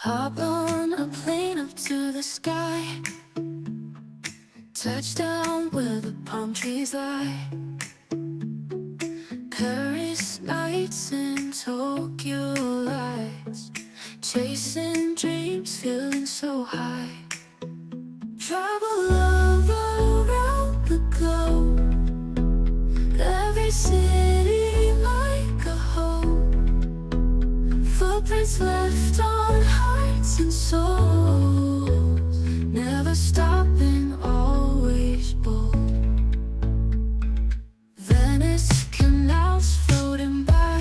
Hop on a plane up to the sky. Touchdown where the palm trees lie. Paris nights and Tokyo lights. Chasing dreams, feeling so high. Travel all around the globe. Every city like a home. Footprints left on hearts and souls. Never stopping, always bold. Venice canals floating by.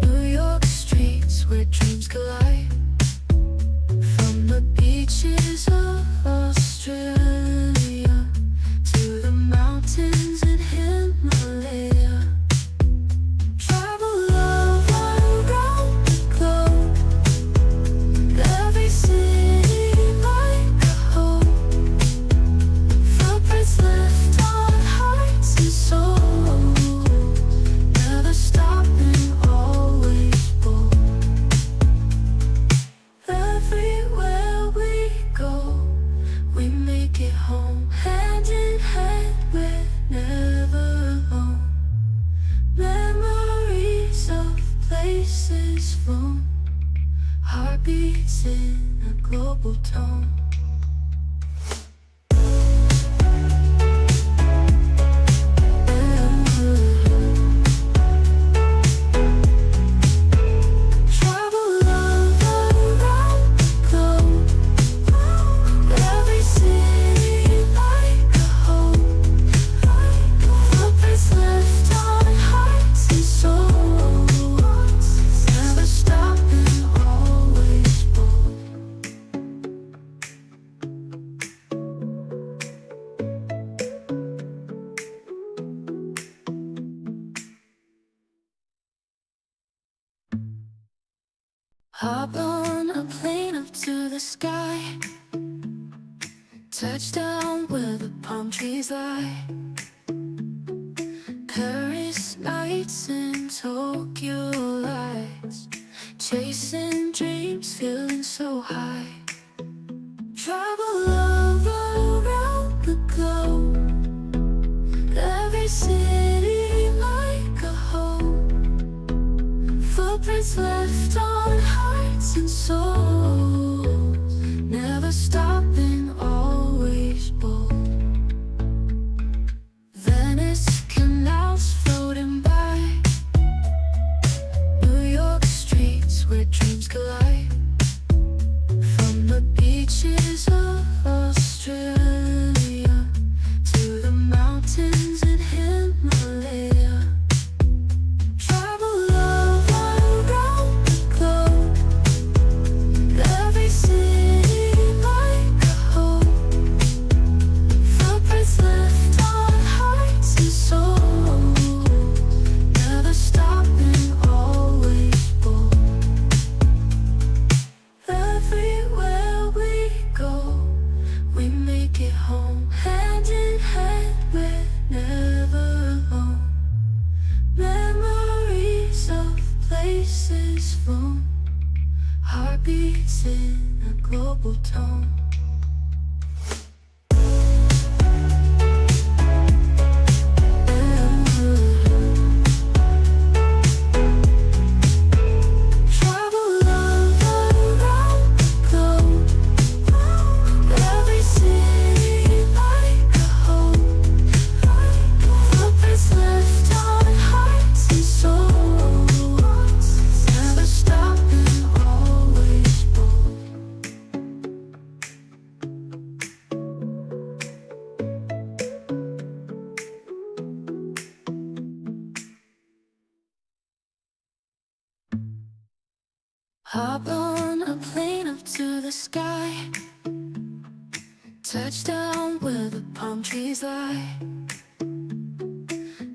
New York streets where dreams collide. From the beaches of Australia to the mountains in Himalaya. Travel all around the globe. Every city like a home. Footprints left on hearts and souls. Never stopping, always bold. Everywhere we go, we make it home. Hand in hand, we're never alone. Memories of places flown. Heartbeats in a global tone. Travel all around the globe. Every city like a home. Footprints left on hearts and souls. Never stopping, always bold. Hop on a plane up to the sky. Touchdown where the palm trees lie. Paris nights and Tokyo lights. Chasing dreams, feeling so high. Travel all around the globe. Every city like a home. Footprints left on hearts and souls. Never stopping, always bold. Venice canals floating by. New York streets where dreams collide. From the beaches of Australia to the mountains in Himalaya. Travel all around the globe. Every city like a home. Footprints left on hearts and souls. Never stopping, always bold. Everywhere we go, we make it home. Hand in hand, we're never alone. Memories of places flown. Heartbeats in a global tone. Travel all around the globe. Every city like a home. Footprints left on hearts and souls. Never stopping, always bold. Hop on a plane up to the sky. Touchdown where the palm trees lie.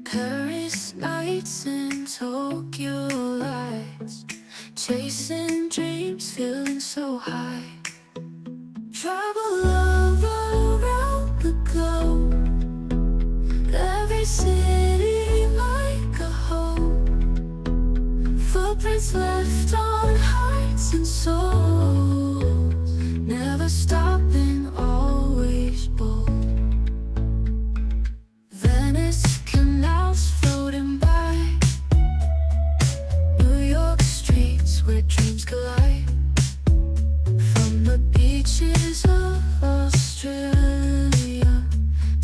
Paris nights and Tokyo lights. Chasing dreams, feeling so high. Travel all around the globe. Every city like a home. Footprints left on hearts and souls, never stopping, always bold. Venice canals floating by, New York streets where dreams collide. From the beaches of Australia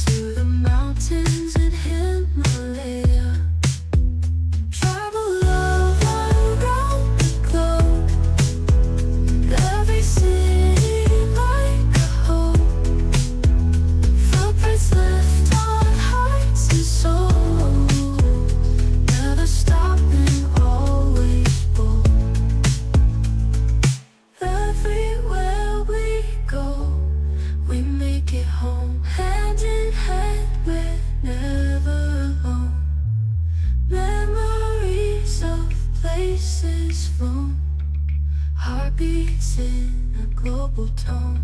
to the mountains in Himalaya, travel all around the globe, every city like a home, footprints left on hearts and souls, never stopping, always bold. Everywhere we go, we make it home, hand in hand, we're never alone. Memories of places flown, heartbeats in a global tone.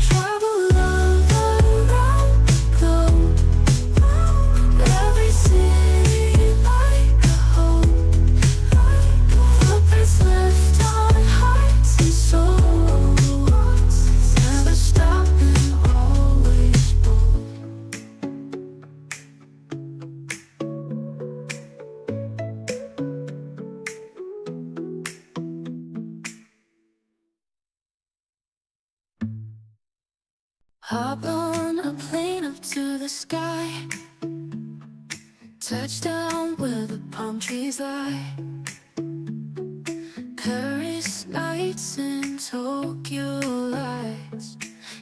Travel all around the globe, every city like a home, footprints left on hearts and souls, never stopping, always bold. Hop on a plane up to the sky, touchdown where the palm trees lie. Paris nights in Tokyo lights,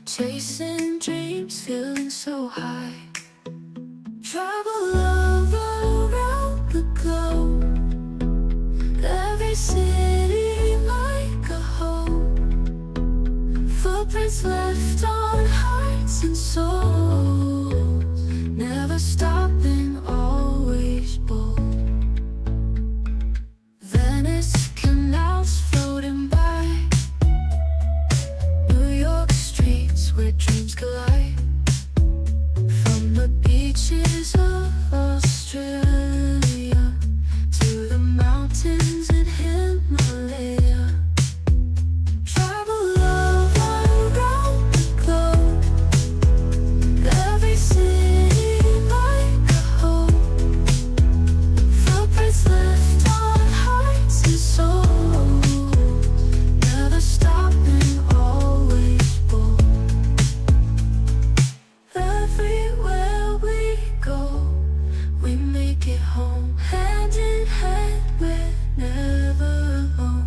chasing dreams, feeling so high. Travel all around the globe, every city like a home, footprints left on hearts and souls, never stopping, always bold. Venice canals floating by, New York streets where dreams collide. From the beaches of Australia to the mountains in Himalaya, travel all around the globe, every city like a home, footprints left on hearts and souls, never stopping, always bold. Everywhere we go, we make it home, hand in hand, we're never alone.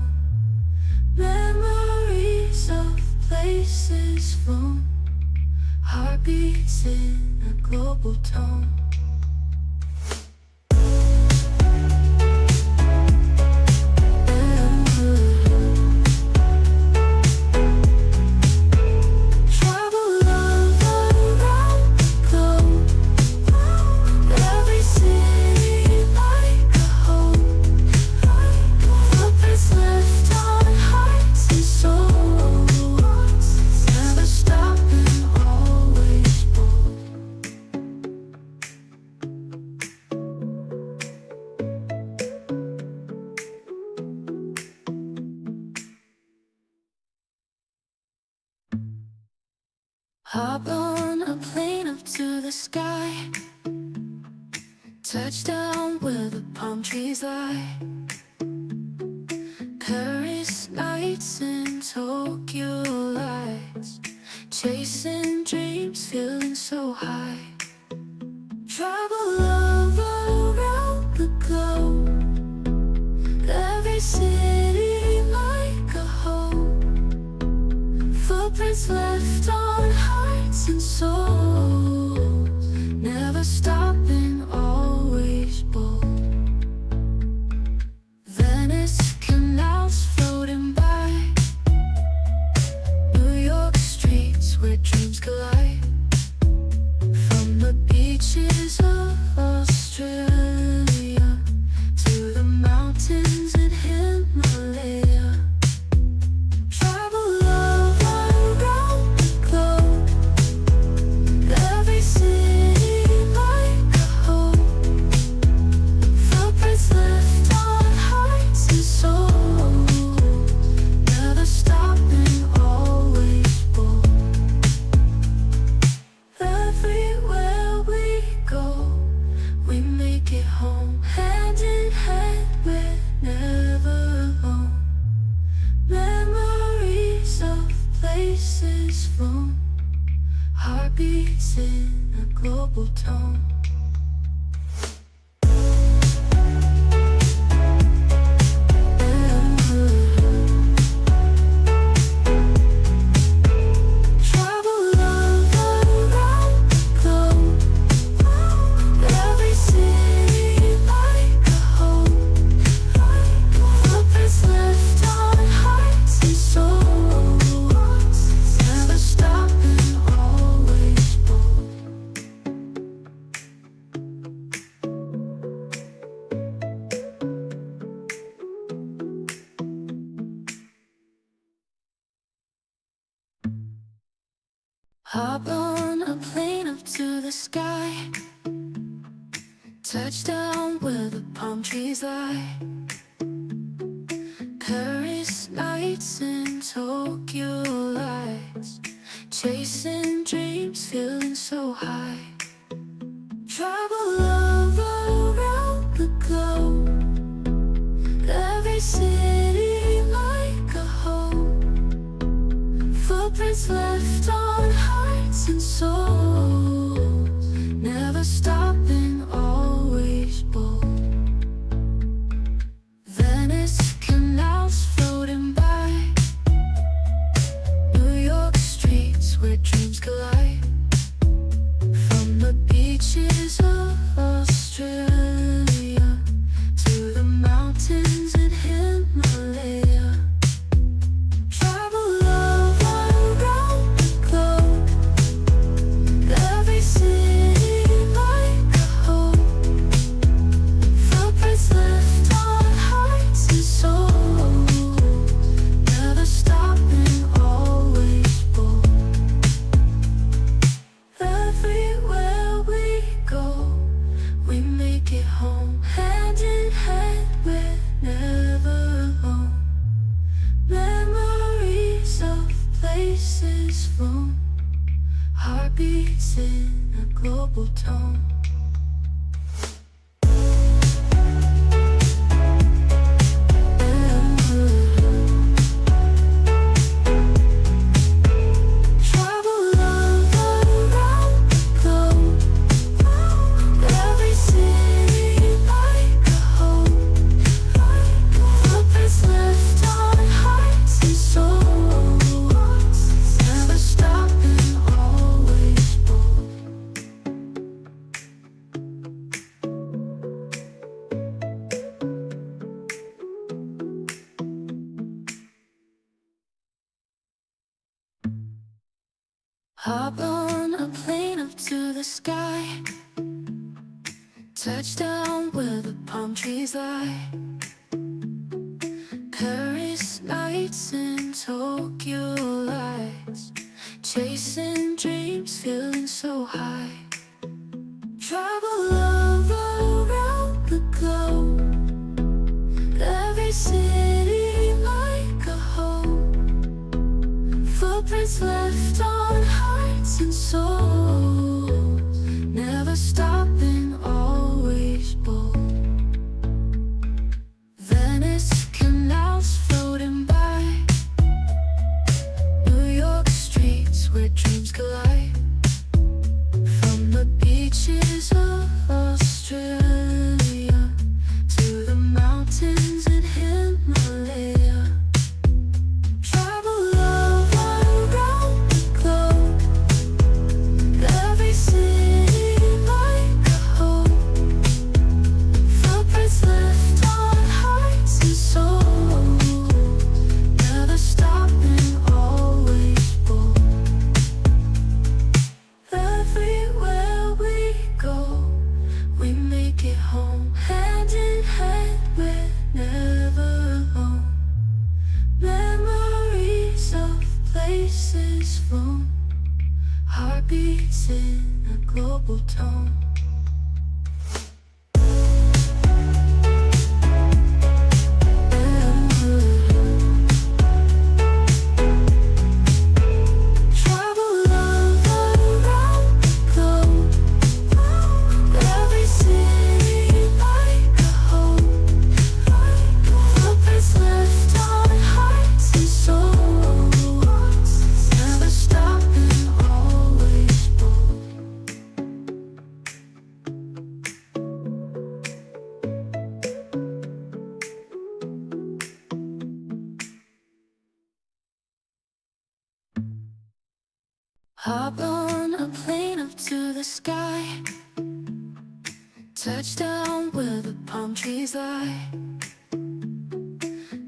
Memories of places flown, heartbeats in a global tone. Travel all around the globe, every city like a home, footprints left on hearts and souls, never stopping, always bold. Hop on a plane up to the sky, touchdown where the palm trees lie. Paris nights in Tokyo lights, chasing dreams, feeling so high. Travel all around the globe, every city like a home, footprints left on hearts and souls, never stopping, always bold. Venice canals floating by, New York streets where dreams collide. From the beaches of Australia to the mountains in Himalaya, travel all around the globe, global tone. Hop on a plane up to the sky, touchdown where the palm trees lie. Paris nights and Tokyo lights, chasing dreams, feeling so high. Travel love around the globe, every city like a home. Footprints left on hearts and souls, never stopping, always bold. Venice canals floating by, New York streets where dreams collide. From the beaches of Australia to the mountains in Himalaya. Travel love around the globe, every city like a home. Footprints left on hearts and souls, never stopping, always bold. Everywhere we go, we make it home. Hand in hand, we're never alone. Memories of places flown, heartbeats in a global tone. Travel love around the globe, every city like a home. Footprints left on hearts and souls, never stopping, always bold. Hop on a plane up to the sky, touchdown where the palm trees lie. Paris nights and Tokyo lights, chasing dreams, feeling so high. Travel love around the globe, every city like a home. Footprints left on hearts and souls, never stopping, always bold. Venice canals floating by, New York streets where dreams collide. From the beaches of Australia to the mountains in Himalaya. Travel love around the globe, every city like a home. Footprints left on hearts and souls, never stopping, always bold. Everywhere we go, we make it home. Hand in hand, we're never alone. Memories of places flown, heartbeats in a global tone. Travel love around the globe, every city like a home. Footprints left on hearts and souls, never stopping, always bold. Hop on a plane up to the sky, touchdown where the palm trees lie.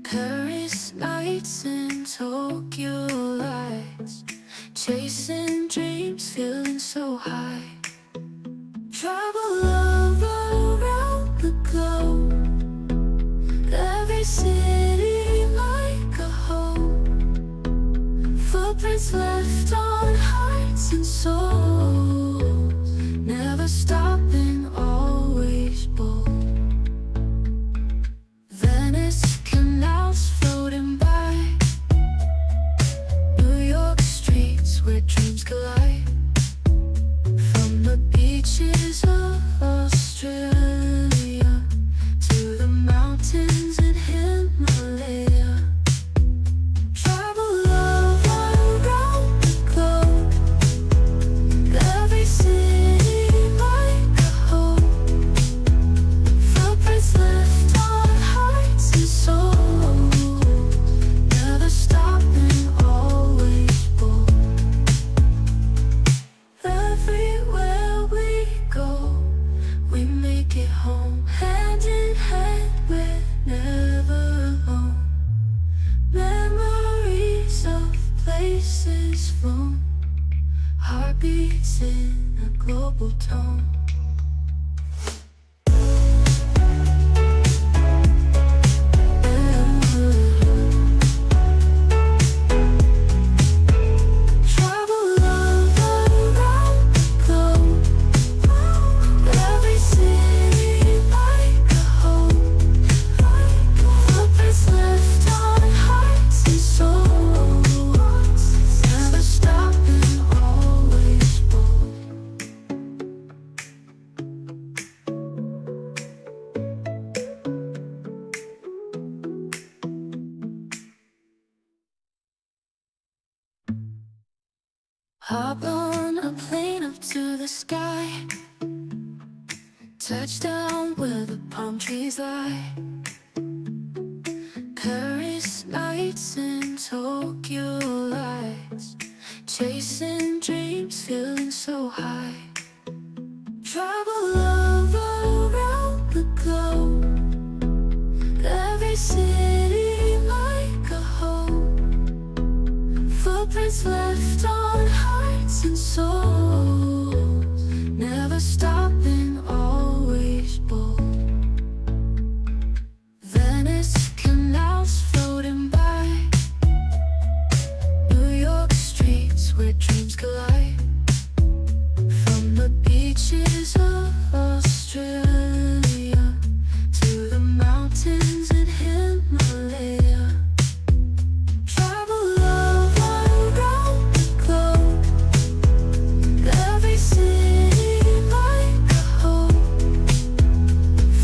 Paris nights in Tokyo lights, chasing dreams, feeling so high. Travel all around the globe, every city like a home. Footprints left on hearts and souls, never stopping, always bold. Venice canals floating by, New York streets where dreams collide. From the beaches of Australia to the mountains in Himalaya, travel all around the globe, every city like a home. Footprints left on hearts and souls, never stopping, always bold. Everywhere we go, we make it home. Hand in hand, we're never alone. Memories of places flown, heartbeats in a global tone. Travel all around the globe, every city like a home. Footprints left on hearts and souls, never stopping, always bold. Hop on a plane up to the sky, touchdown where the palm trees lie. Paris nights in Tokyo lights, chasing dreams, feeling so high. Travel all around the globe, every city like a home. Footprints left on hearts and souls, never stopping, always bold. Venice canals floating by, New York streets where dreams collide. From the beaches of Australia to the mountains in Himalaya, travel all around the globe, every city like a home.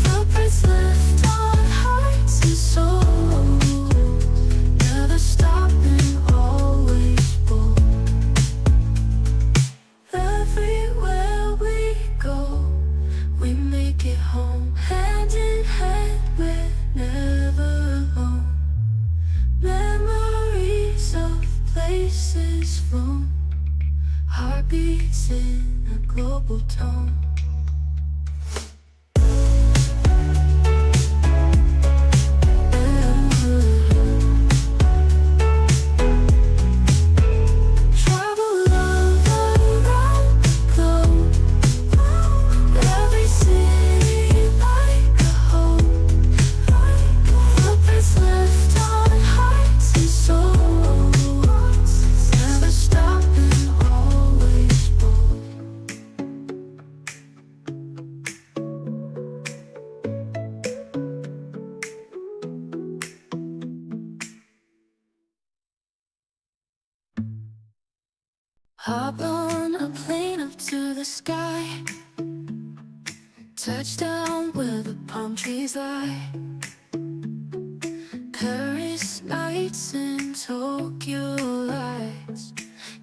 Footprints left on hearts and souls, never stopping, always bold. Everywhere we go, we make it home. Hand in hand, we're never alone. Memories of places flown, heartbeats in a global tone. Travel all around the globe, every city like a home. Footprints left on hearts and souls, never stopping, always bold. Hop on a plane up to the sky, touchdown where the palm trees lie. Paris nights in Tokyo lights,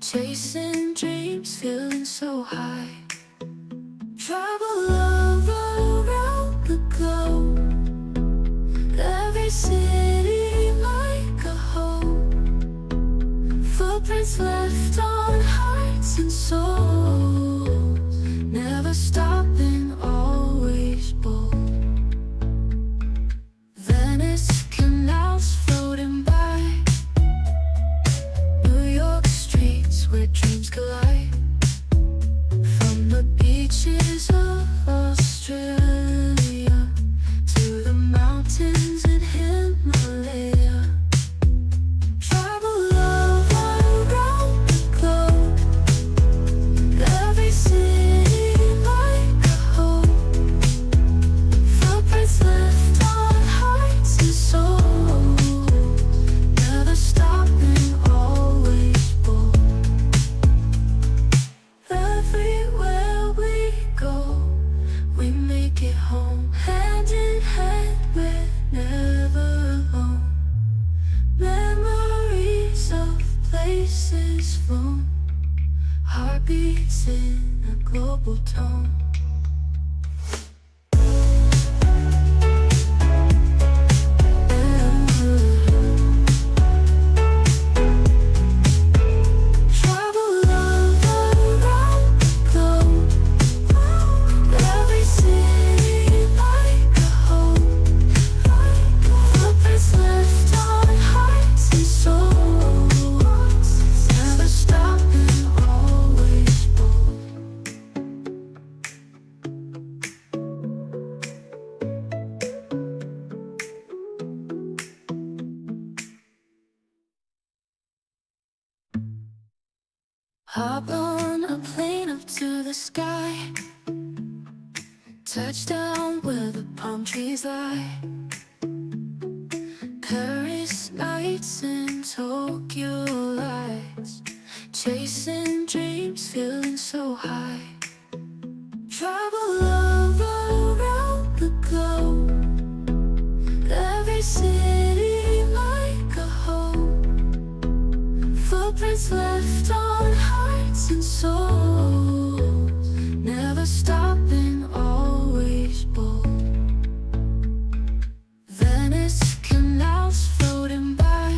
chasing dreams, feeling so high. Travel all around the globe, every city like a home. Footprints left on hearts and souls, never stopping, always bold. Venice canals floating by, New York streets where dreams collide. From the beaches of Australia to the mountains in Himalaya, travel love around the globe. Every city like a home, footprints left on hearts and souls, never stopping, always bold. Everywhere we go, we make it home. Hand in hand, we're never alone. Memories of places flown, heartbeats in a global tone. Travel love around the globe. Every city like a home, footprints left on hearts and souls, never stopping, always bold. Hop on a plane up to the sky, touchdown where the palm trees lie. Paris nights and Tokyo lights, chasing dreams, feeling so high. Travel love around the globe. Every city like a home, footprints left on hearts and souls, never stopping, always bold. Venice canals floating by,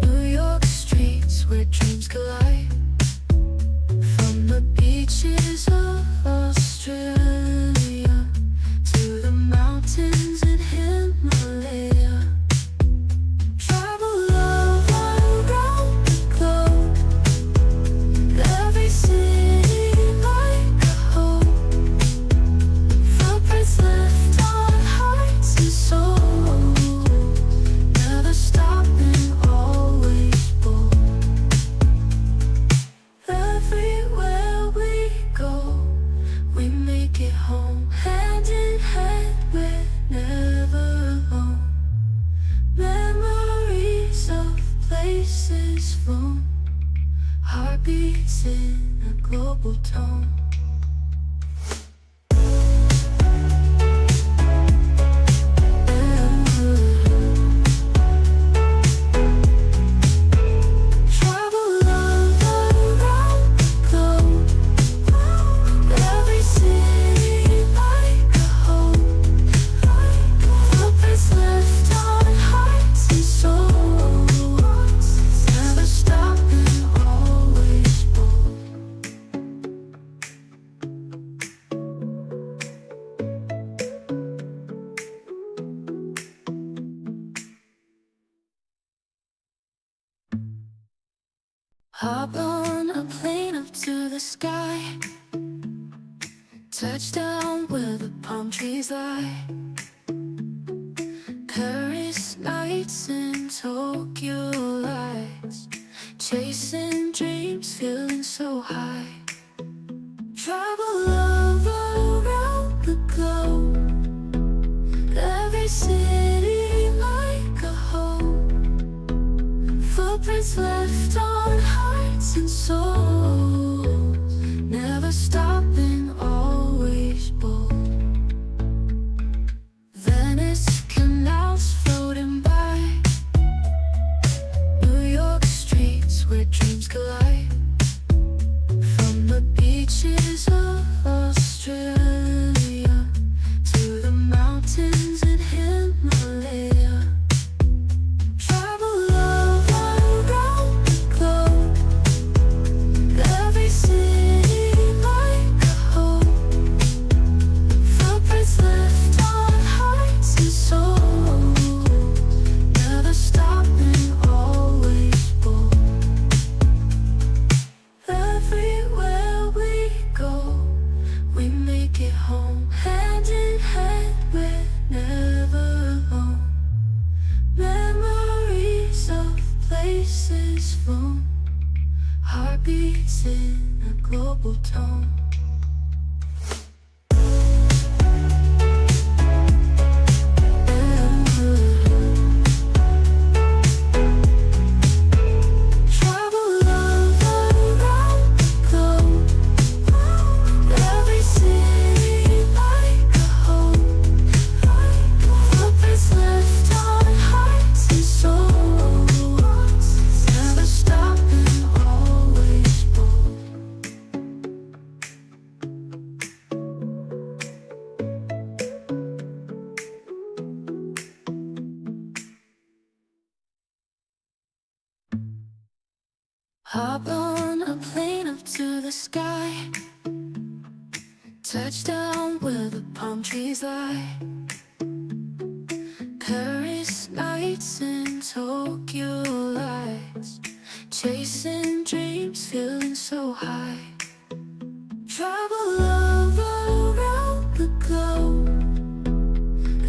New York streets where dreams collide. From the beaches of Australia to the mountains in Himalaya, travel love around the globe. Every city like a home, footprints left on hearts and souls, never stopping, always bold. Everywhere we go, we make it home. Hand in hand, we're never alone. Memories of places flown, heartbeats in a global tone. Travel love around the globe. Every city like a home, footprints left on hearts and souls, never stopping, always bold. Hop on a plane up to the sky, touchdown where the palm trees lie. Paris nights and Tokyo lights, chasing dreams, feeling so high. Travel love around the globe. Every city like a home, footprints left on hearts and souls, never stopping, always bold. Venice canals floating by, New York streets where dreams collide. From Hop on a plane up to the sky, touchdown where the palm trees lie. Paris nights and Tokyo lights, chasing dreams, feeling so high. Travel all around the globe,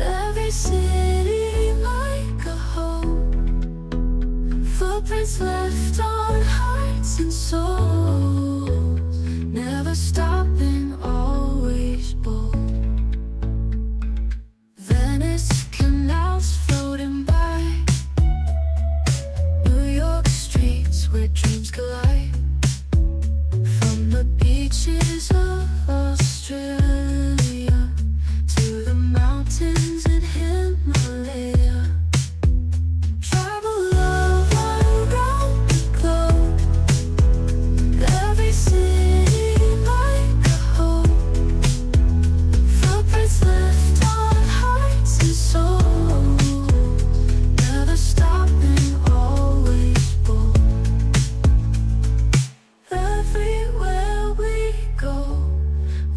every city like a home. Footprints left on hearts and souls, never stopping, always bold. Venice canals floating by, New York streets where dreams collide. From the beaches of Australia to the mountains in Himalaya. Travel all around the globe, every city like a home. Footprints left on hearts and souls, never stopping, always bold. Everywhere we go,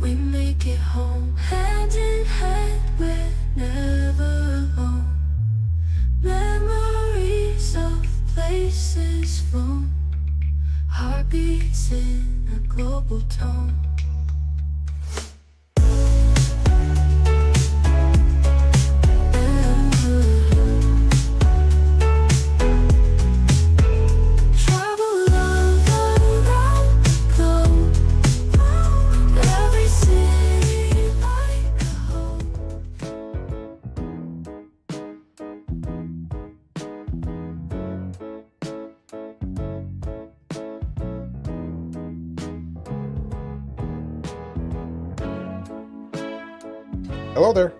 we make it home. Hand in hand, we're never alone. Memories of places flown, heartbeats in a global tone. Travel all around the globe, every city like a home. Hello there,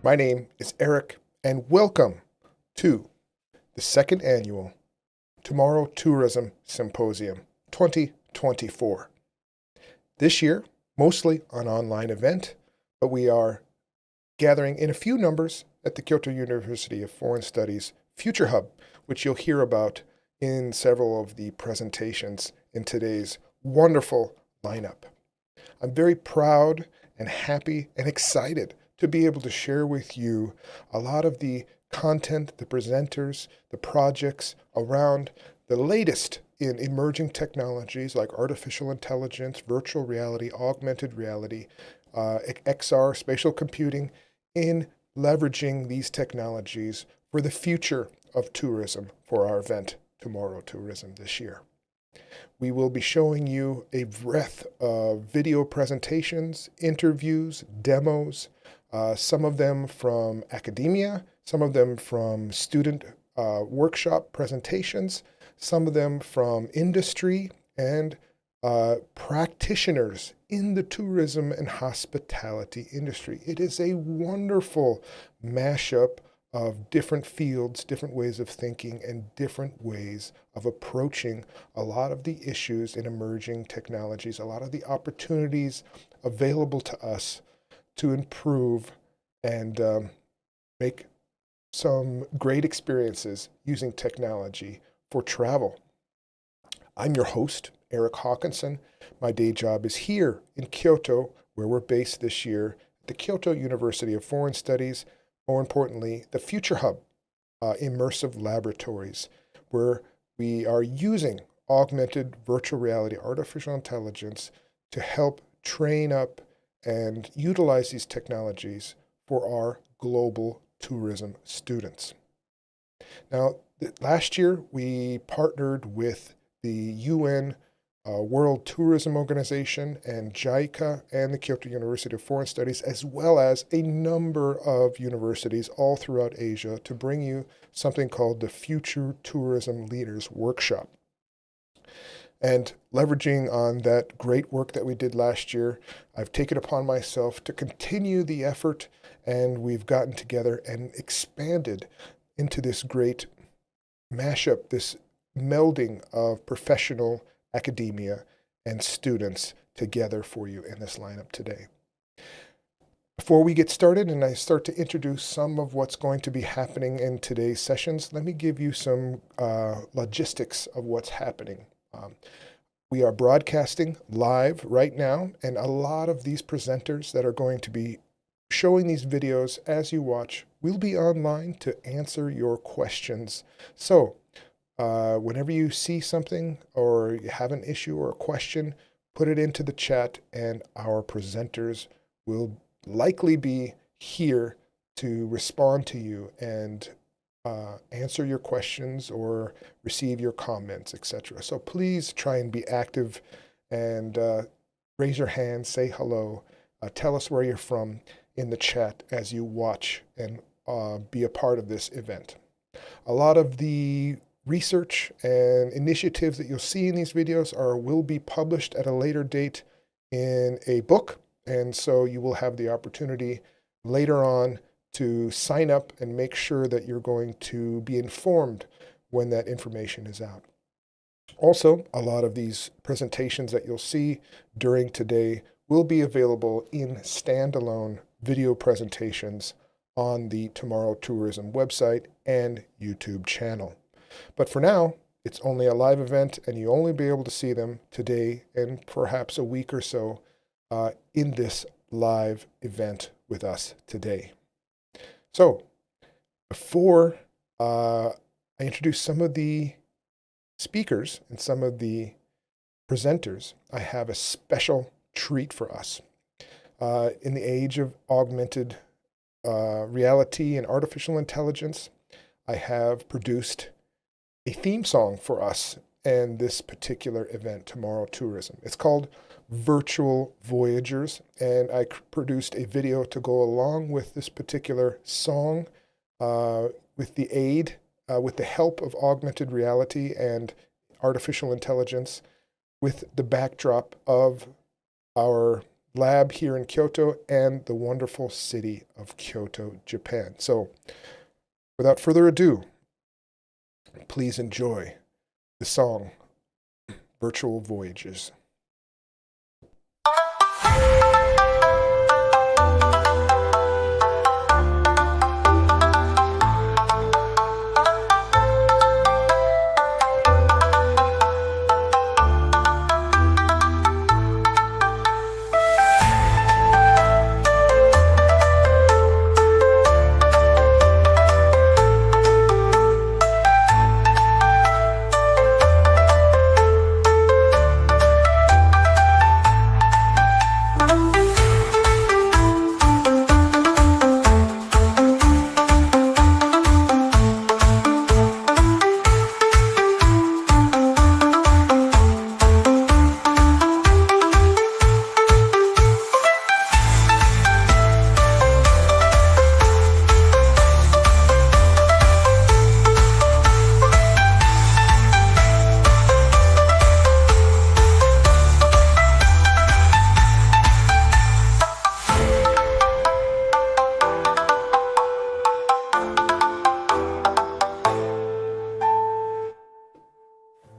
my name is Eric, and welcome to the second annual Tomorrow Tourism Symposium 2024. This year, mostly an online event, but we are gathering in a few numbers at the Kyoto University of Foreign Studies Future Hub, which you'll hear about in several of the presentations in today's wonderful lineup. I'm very proud and happy and excited to be able to share with you a lot of the content, the presenters, the projects around the latest in emerging technologies like artificial intelligence, virtual reality, augmented reality, XR, spatial computing, in leveraging these technologies for the future of tourism for our event, Tomorrow Tourism, this year. We will be showing you a breadth of video presentations, interviews, demos, some of them from academia, some of them from student workshop presentations, some of them from industry and practitioners in the tourism and hospitality industry. It is a wonderful mashup of different fields, different ways of thinking, and different ways of approaching a lot of the issues in emerging technologies, a lot of the opportunities available to us to improve and make some great experiences using technology for travel. I'm your host, Eric Hawkinson. My day job is here in Kyoto, where we're based this year, at the Kyoto University of Foreign Studies. More importantly, the Future Hub, immersive laboratories, where we are using augmented virtual reality, artificial intelligence to help train up and utilize these technologies for our global tourism students. Now, last year, we partnered with the UN World Tourism Organization and JICA and the Kyoto University of Foreign Studies, as well as a number of universities all throughout Asia, to bring you something called the Future Tourism Leaders Workshop. And leveraging on that great work that we did last year, I've taken upon myself to continue the effort, and we've gotten together and expanded into this great mashup, this melding of professional academia and students together for you in this lineup today. Before we get started and I start to introduce some of what's going to be happening in today's sessions, let me give you some logistics of what's happening We are broadcasting live right now, and a lot of these presenters that are going to be showing these videos as you watch will be online to answer your questions. So whenever you see something or you have an issue or a question, put it into the chat and our presenters will likely be here to respond to you and answer your questions or receive your comments, etc. So please try and be active and raise your hand, say hello, tell us where you're from in the chat as you watch and be a part of this event. A lot of the research and initiatives that you'll see in these videos will be published at a later date in a book, and so you will have the opportunity later on to sign up and make sure that you're going to be informed when that information is out. Also, a lot of these presentations that you'll see during today will be available in standalone video presentations on the Tomorrow Tourism website and YouTube channel. But for now, it's only a live event, and you'll only be able to see them today and perhaps a week or so in this live event with us today. So, before I introduce some of the speakers and some of the presenters, I have a special treat for us. In the age of augmented reality and artificial intelligence, I have produced a theme song for us and this particular event, Tomorrow Tourism. It's called Virtual Voyagers, and I produced a video to go along with this particular song with the help of augmented reality and artificial intelligence, with the backdrop of our lab here in Kyoto and the wonderful city of Kyoto, Japan. So without further ado, please enjoy the song Virtual Voyages.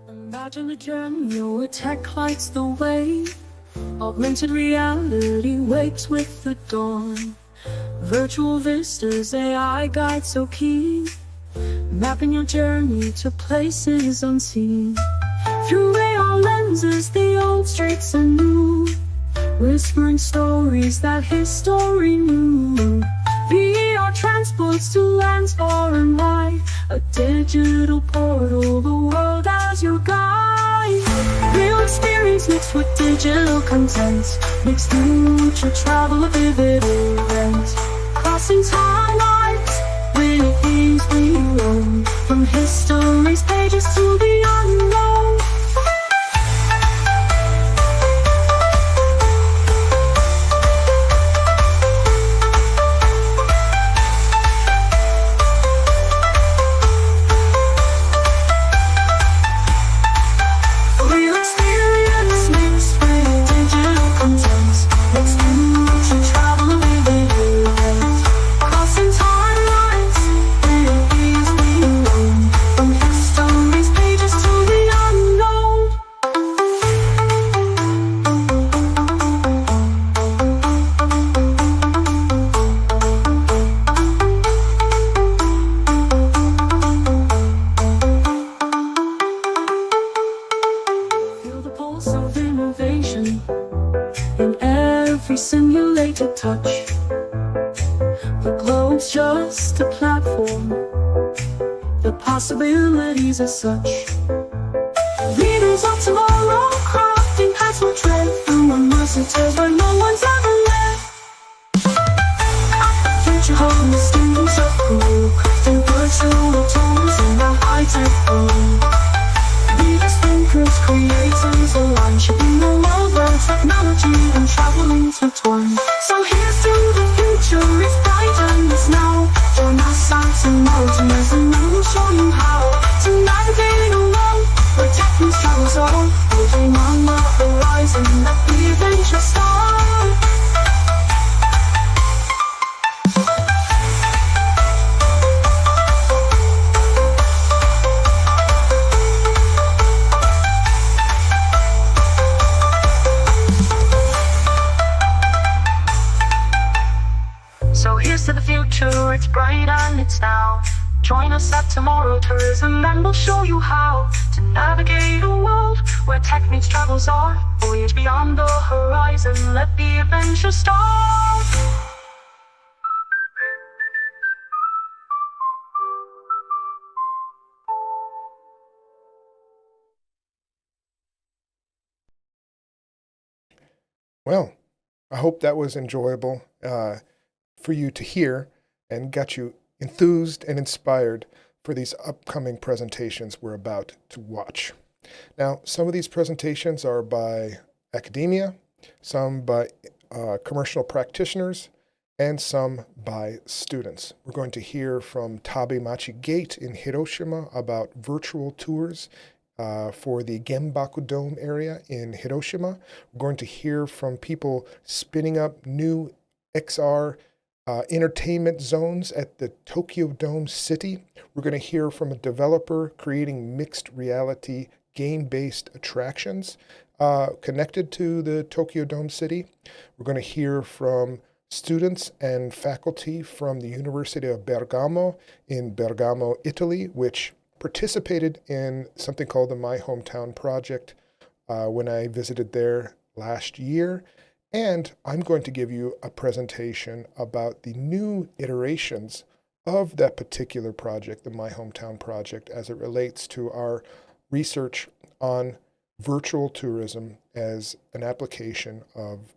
Imagine a journey where tech lights the way. Augmented reality wakes with the dawn. Virtual vistas, AI guides so keen, mapping your journey to places unseen. Through AR lenses, the old streets are new, whispering stories that history knew. VR transports to lands far and wide, a digital portal, the world as your guide. Real experience mixed with digital content, makes future travel a vivid event. Crossing timelines, with ease we roam, from history's pages to the unknown. From history's pages to the unknown. free simulated touch. The globe's just a platform, the possibilities are such. Leaders of tomorrow, crafting paths will tread through immersive tales where no one's ever led. Future home the students of cool, crafting virtual tools in a high-tech world. Leaders, thinkers, creators align, shaping the world where technology and travel intertwine. So here's to the future, it's bright and it's now. Join us out tomorrow, and we'll show you how to navigate a world where tech meets travel zone. Moving on the horizon, let the adventure start. So here's to the future, it's bright and it's now. Join us at Tomorrow Tourism and we'll show you how to navigate a world where tech meets travels are. Voyage beyond the horizon, let the adventure start. Well, I hope that was enjoyable for you to hear and got you enthused and inspired for these upcoming presentations we're about to watch. Now, some of these presentations are by academia, some by commercial practitioners, and some by students. We're going to hear from Tabemachi Gate in Hiroshima about virtual tours for the Genbaku Dome area in Hiroshima. We're going to hear from people spinning up new XR entertainment zones at the Tokyo Dome City. We're going to hear from a developer creating mixed reality game-based attractions connected to the Tokyo Dome City. We're going to hear from students and faculty from the University of Bergamo in Bergamo, Italy, which participated in something called the My Hometown Project when I visited there last year. And I'm going to give you a presentation about the new iterations of that particular project, the My Hometown Project, as it relates to our research on virtual tourism as an application of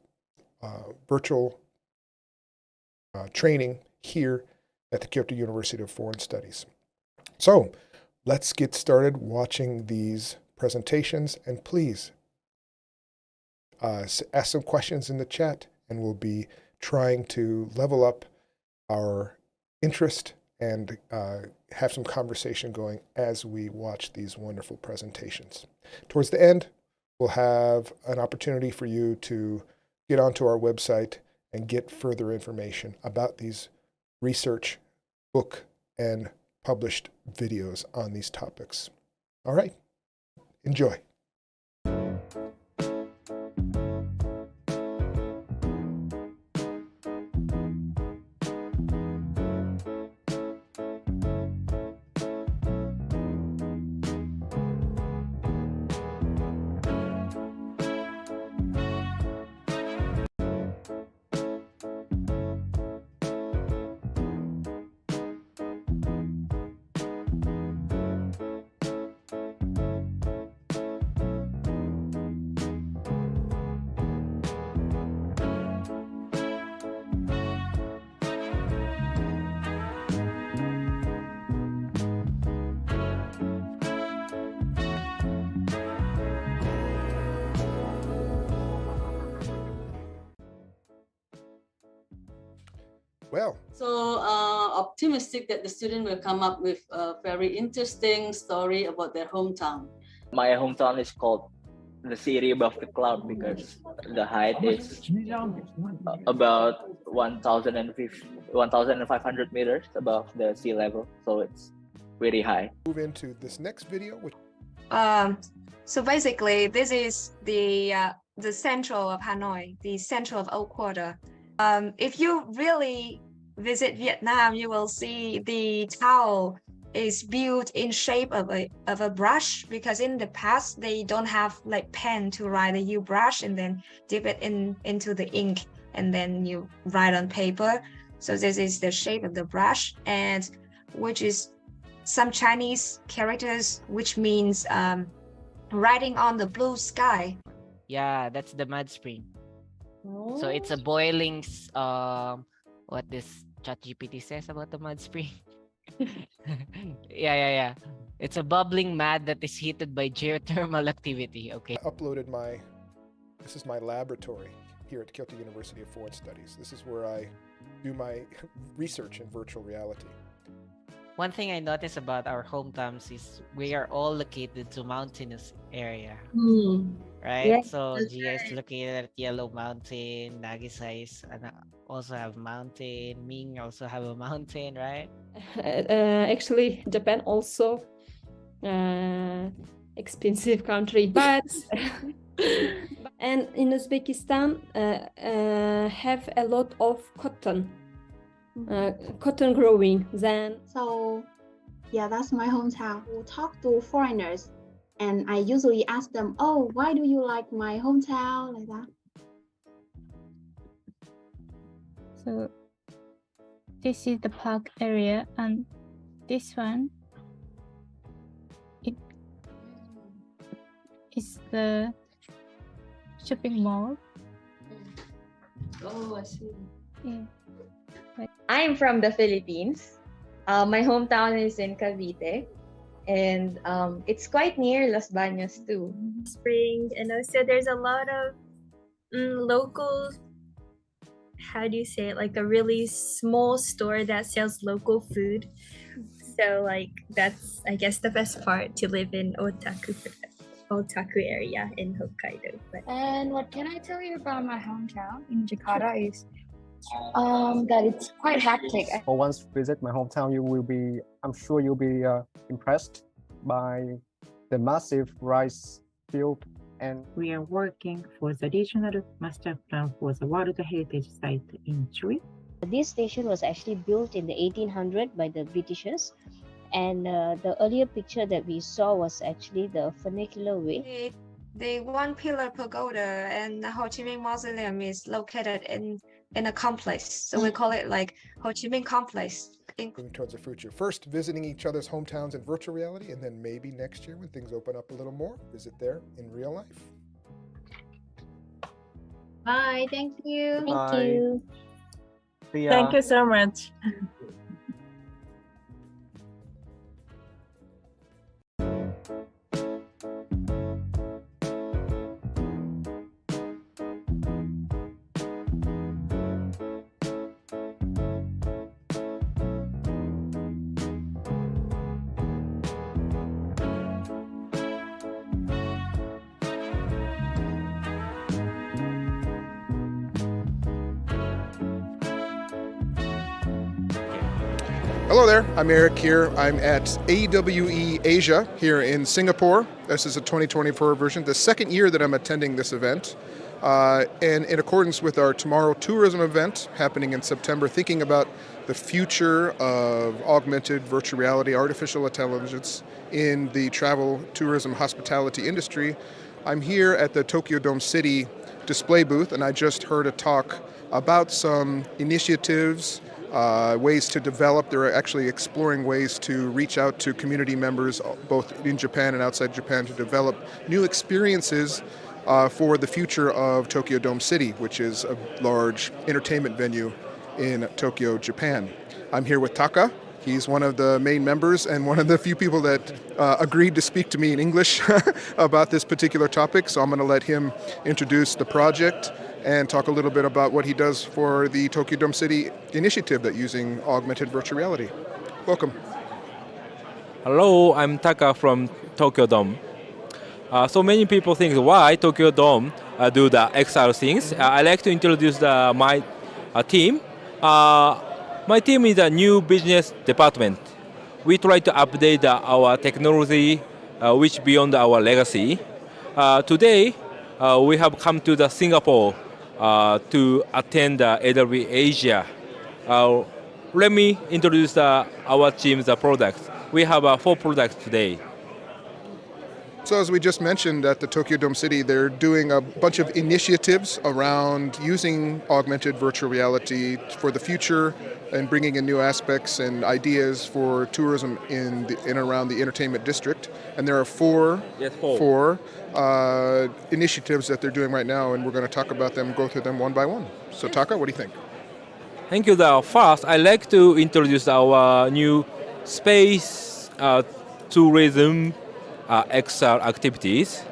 virtual training here at the Kyoto University of Foreign Studies. So let's get started watching these presentations, and please ask some questions in the chat, and we'll be trying to level up our interest and have some conversation going as we watch these wonderful presentations. Towards the end, we'll have an opportunity for you to get onto our website and get further information about these research, book, and published videos on these topics. All right, enjoy. Well, so optimistic that the student will come up with a very interesting story about their hometown. My hometown is called the city above the cloud because the height is about 1,500 meters above the sea level, so it's very high. Move into this next video. So basically, this is the central of Hanoi, the central of Old Quarter. If you really visit Vietnam, you will see the towel is built in shape of a brush, because in the past they don't have like pen to write. They use brush and then dip it into the ink and then you write on paper. So this is the shape of the brush, and which is some Chinese characters, which means writing on the blue sky. Yeah, that's the mud spring. Oh. So it's a boiling what this ChatGPT says about the mud spring. Yeah. It's a bubbling mud that is heated by geothermal activity. Okay. I uploaded this is my laboratory here at Kyoto University of Foreign Studies. This is where I do my research in virtual reality. One thing I noticed about our hometowns is we are all located to mountainous area, right? Yeah, So that's Gia is right. located at Yellow Mountain, Nagisa is also have mountain, Ming also have a mountain, right? Actually, Japan also expensive country, but and in Uzbekistan have a lot of cotton growing. Then So, yeah, that's my hometown. We talk to foreigners, and I usually ask them, "Oh, why do you like my hometown?" Like that. So this is the park area, and this one is the shopping mall. Oh, I see. Yeah. I'm from the Philippines. My hometown is in Cavite, and it's quite near Los Baños too. Spring, and also there's a lot of local, how do you say it, like a really small store that sells local food. So like that's, I guess, the best part to live in Otaku area in Hokkaido. But And what can I tell you about my hometown in Jakarta is that it's quite hectic. Or once visit my hometown, I'm sure you'll be impressed by the massive rice field. And we are working for the regional master plan for the World Heritage Site in Chui. This station was actually built in the 1800s by the Britishers, and the earlier picture that we saw was actually the funicular way. The one pillar pagoda and the Ho Chi Minh Mausoleum is located in a complex, so we call it like Ho Chi Minh complex. Moving towards the future. First, visiting each other's hometowns in virtual reality, and then maybe next year when things open up a little more, visit there in real life. Bye. Thank you. Thank you. Thank you so much. Hello there, I'm Eric here. I'm at AWE Asia here in Singapore. This is a 2024 version, the second year that I'm attending this event. And in accordance with our Tomorrow Tourism event happening in September, thinking about the future of augmented virtual reality, artificial intelligence in the travel, tourism, hospitality industry, I'm here at the Tokyo Dome City display booth, and I just heard a talk about some initiatives, ways to develop. They're actually exploring ways to reach out to community members, both in Japan and outside Japan, to develop new experiences for the future of Tokyo Dome City, which is a large entertainment venue in Tokyo, Japan. I'm here with Taka. He's one of the main members and one of the few people that agreed to speak to me in English about this particular topic. So I'm going to let him introduce the project and talk a little bit about what he does for the Tokyo Dome City initiative that using augmented virtual reality. Welcome. Hello, I'm Taka from Tokyo Dome. So many people think why Tokyo Dome do the XR things. I'd like to introduce my team. My team is a new business department. We try to update our technology which beyond our legacy. Today, we have come to the Singapore to attend AWE Asia. Let me introduce our team's products. we have 4 products today. So as we just mentioned at the Tokyo Dome City, they're doing a bunch of initiatives around using augmented virtual reality for the future and bringing in new aspects and ideas for tourism in and around the entertainment district. And there are 4 initiatives that they're doing right now, and we're going to talk about them, go through them one by one. So Taka, what do you think? Thank you. First, I'd like to introduce our new space tourism XR activities.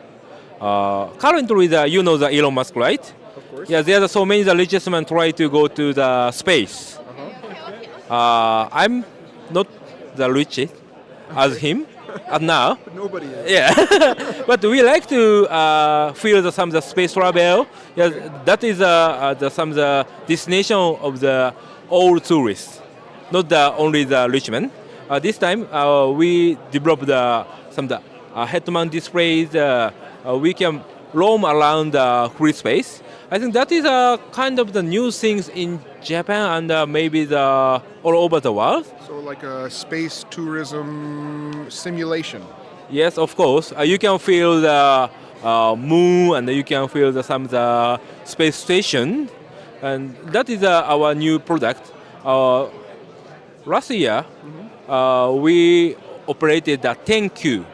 Currently, you know the Elon Musk, right? Of course. Yeah, there are so many richest men try to go to the space. I'm not the richest as him at now. Nobody is. Yeah, but we like to feel some of the space travel. Yeah, that is some of the destination of the all tourists, not only the rich men. This time we developed some of the head-mount displays. We can roam around the free space. I think that is kind of the new things in Japan and maybe all over the world. So like a space tourism simulation. Yes, of course. You can feel the moon and you can feel some of the space station. And that is our new product. Last year, we operated the 10Q.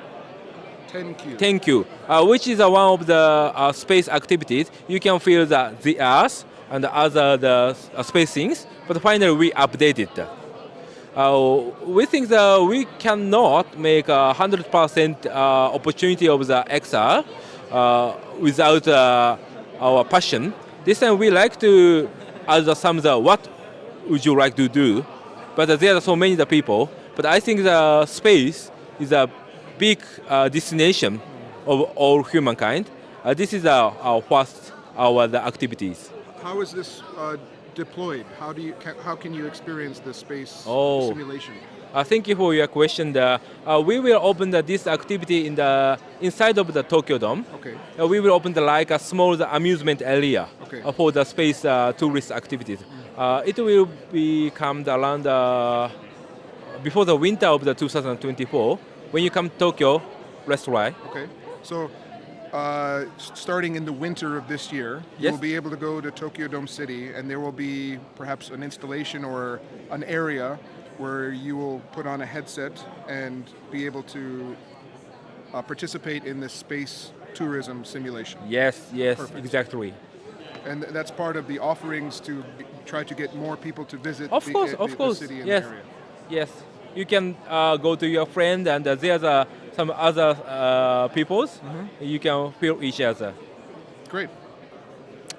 10Q, which is one of the space activities. You can feel the Earth and the space things, but finally we updated. We think that we cannot make 100% opportunity of the XR without our passion. This time we like to add some of the what would you like to do, but there are so many people. But I think the space is a big destination of all humankind. This is our first the activities. How is this deployed? How can you experience the space simulation? Thank you for your question. We will open this activity inside of the Tokyo Dome. Okay. We will open like a small amusement area for the space tourist activities. It will become around before the winter of the 2024. When you come to Tokyo, let's try. Okay. So starting in the winter of this year, you'll be able to go to Tokyo Dome City, and there will be perhaps an installation or an area where you will put on a headset and be able to participate in this space tourism simulation. Yes, Perfect. exactly. And that's part of the offerings to try to get more people to visit the city and the area. Yes, you can go to your friend, and there's some other peoples. You can feel each other. Great.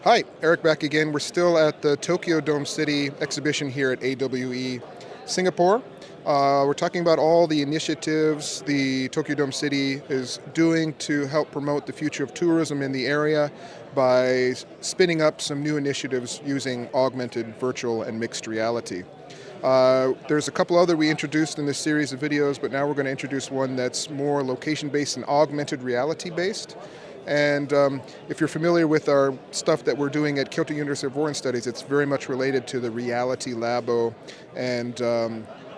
Hi, Eric back again. We're still at the Tokyo Dome City exhibition here at AWE Singapore. We're talking about all the initiatives the Tokyo Dome City is doing to help promote the future of tourism in the area by spinning up some new initiatives using augmented, virtual, and mixed reality. There's a couple other we introduced in this series of videos, but now we're going to introduce one that's more location-based and augmented reality-based. And if you're familiar with our stuff that we're doing at Kyoto University of Foreign Studies, it's very much related to the Reality Labo and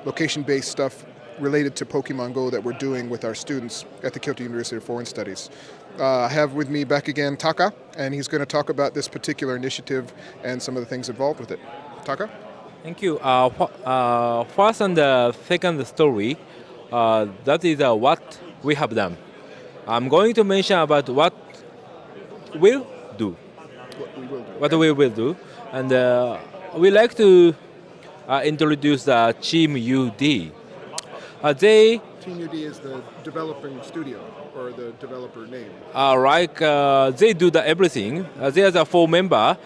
location-based stuff related to Pokemon Go that we're doing with our students at the Kyoto University of Foreign Studies. I have with me back again Taka, and he's going to talk about this particular initiative and some of the things involved with it. Taka? Thank you. First and the second story, that is what we have done. I'm going to mention about what we'll do. What we will do. And we like to introduce the Team UD. Team UD is the developing studio, or the developer name. They do everything. There's a 4 member.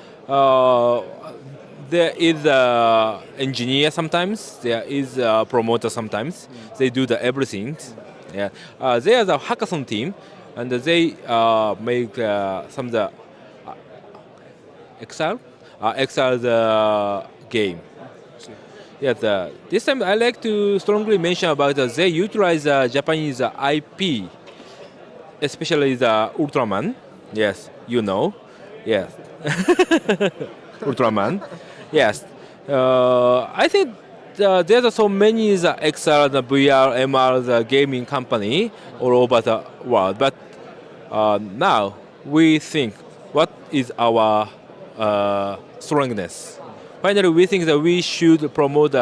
There is an engineer sometimes. There is a promoter sometimes. They do everything. Yeah. There's a hackathon team, and they make some of the XR game. Yes, this time I like to strongly mention about they utilize Japanese IP, especially the Ultraman. Yes, you know. Yes. Ultraman. Yes. I think there are so many the XR, the VR, MR, the gaming company all over the world. But now we think, what is our strongness? Finally, we think that we should promote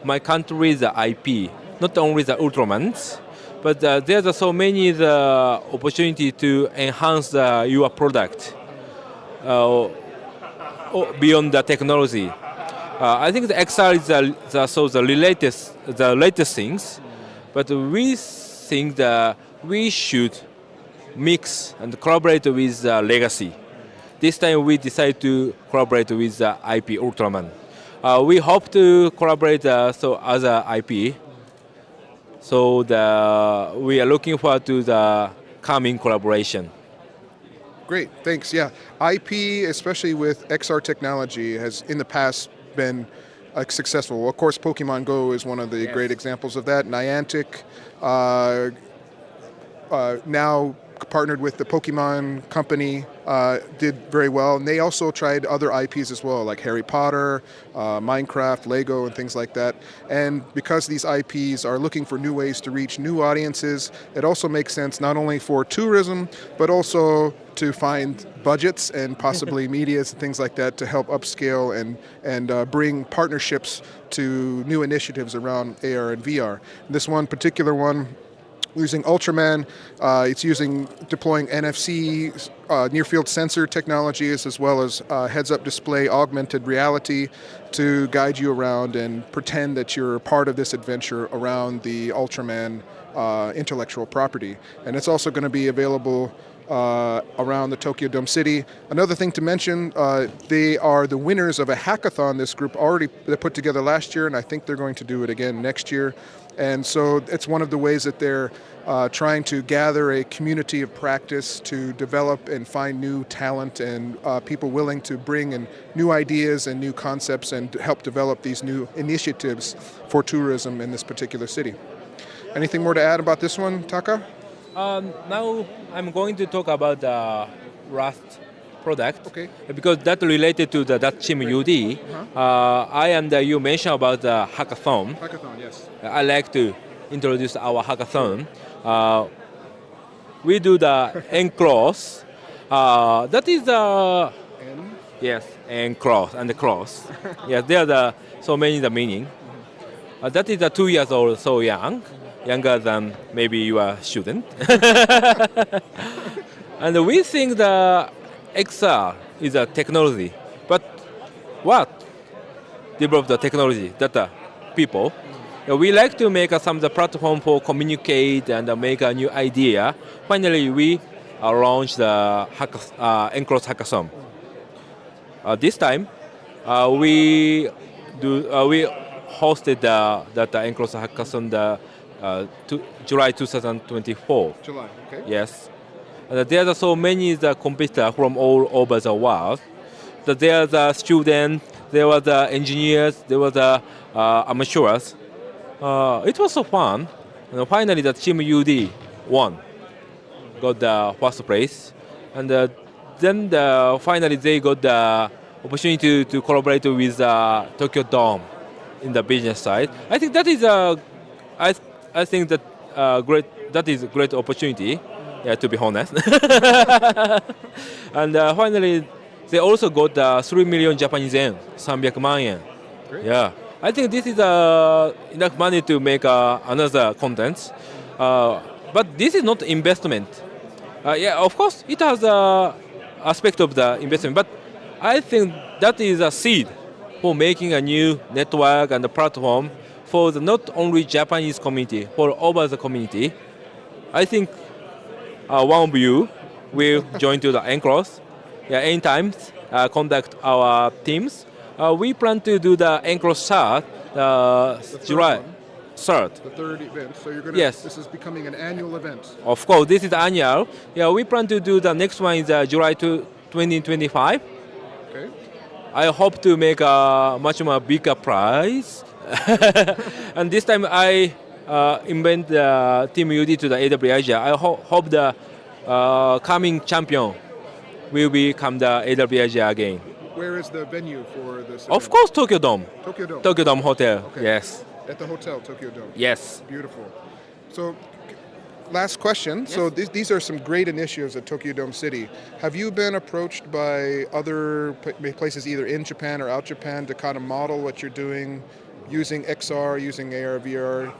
my country's IP, not only the Ultramans, but there's so many the opportunity to enhance your product beyond the technology. I think the XR is the latest things, but we think that we should mix and collaborate with legacy. This time we decided to collaborate with IP Ultraman. We hope to collaborate other IP. So we are looking forward to the coming collaboration. Great, thanks. Yeah, IP, especially with XR technology, has in the past been successful. Of course, Pokemon Go is one of the great examples of that. Niantic now partnered with the Pokemon company, did very well. And they also tried other IPs as well, like Harry Potter, Minecraft, Lego, and things like that. And because these IPs are looking for new ways to reach new audiences, it also makes sense not only for tourism, but also to find budgets and possibly medias and things like that to help upscale and bring partnerships to new initiatives around AR and VR. This one particular one, using Ultraman, it's deploying NFC, near-field sensor technologies, as well as heads-up display, augmented reality to guide you around and pretend that you're part of this adventure around the Ultraman intellectual property. And it's also going to be available around the Tokyo Dome City. Another thing to mention, they are the winners of a hackathon this group already put together last year, and I think they're going to do it again next year. And so it's one of the ways that they're trying to gather a community of practice to develop and find new talent and people willing to bring in new ideas and new concepts and to help develop these new initiatives for tourism in this particular city. Anything more to add about this one, Taka? Now I'm going to talk about the last product, because that related to that Team UD. I and you mentioned about the hackathon. Hackathon, yes. I like to introduce our hackathon. We do the N-cross. That is the yes, N-cross and the cross. Yes, there are so many the meaning. That is 2 years old, so young, younger than maybe you are student. And we think the XR is a technology, but what develop the technology that people? We like to make some of the platform for communicate and make a new idea. Finally, we launched the N-cross hackathon. This time, we hosted that N-cross hackathon July 2024. July, okay. Yes. There are so many competitors from all over the world. There are the students, there were the engineers, there were the amateurs. It was so fun. And finally, the Team UD won, got the first place. And then finally they got the opportunity to collaborate with Tokyo Dome in the business side. I think that is I think that is a great opportunity. Yeah, to be honest. And finally, they also got 3 million Japanese yen, 300 万yen. Yeah, I think this is enough money to make another content. But this is not investment. Yeah, of course, it has an aspect of the investment, but I think that is a seed for making a new network and a platform for not only Japanese community, for over the community. I think one of you will join to the N-cross. Yeah, anytime, contact our teams. We plan to do the N-cross start July 3rd. The third event. So you're going to. Yes. This is becoming an annual event. Of course, this is annual. Yeah, we plan to do the next one is July 2025. Okay. I hope to make a much more bigger prize. And this time I invent the Team UD to the AW Asia. I hope the coming champion will become the AW Asia again. Where is the venue for this? Of event? course, Tokyo Dome. Tokyo Dome. Tokyo Dome Hotel. Okay. Yes. At the hotel, Tokyo Dome. Yes. Beautiful. So, last question. So these are some great initiatives at Tokyo Dome City. Have you been approached by other places, either in Japan or out Japan, to kind of model what you're doing, using XR, using AR, VR,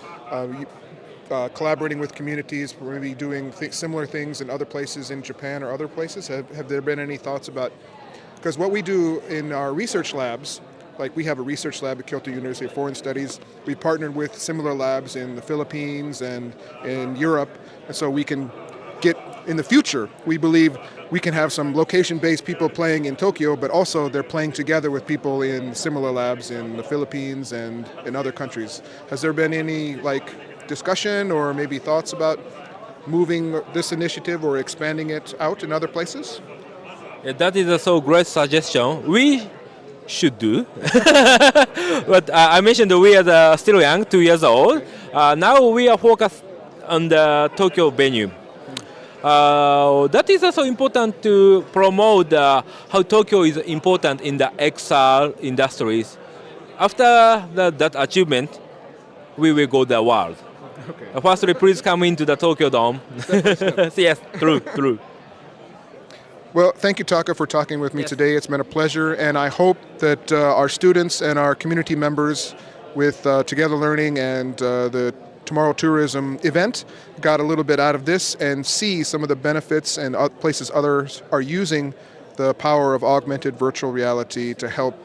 collaborating with communities, maybe doing similar things in other places in Japan or other places? Have there been any thoughts about? Because what we do in our research labs, like we have a research lab at Kyoto University of Foreign Studies, we partnered with similar labs in the Philippines and in Europe, and so we can get, in the future, we believe we can have some location-based people playing in Tokyo, but also they're playing together with people in similar labs in the Philippines and in other countries. Has there been any discussion or maybe thoughts about moving this initiative or expanding it out in other places? Yeah, that is a so great suggestion. We should do. But I mentioned that we are still young, 2 years old. Now we are focused on the Tokyo venue. That is also important to promote how Tokyo is important in the XR industries. After that achievement, we will go the world. Okay. Firstly, please come into the Tokyo Dome. Yes, true. Well, thank you, Taka, for talking with me today. It's been a pleasure, and I hope that our students and our community members with Together Learning and the Tomorrow Tourism event got a little bit out of this and see some of the benefits and places others are using the power of augmented virtual reality to help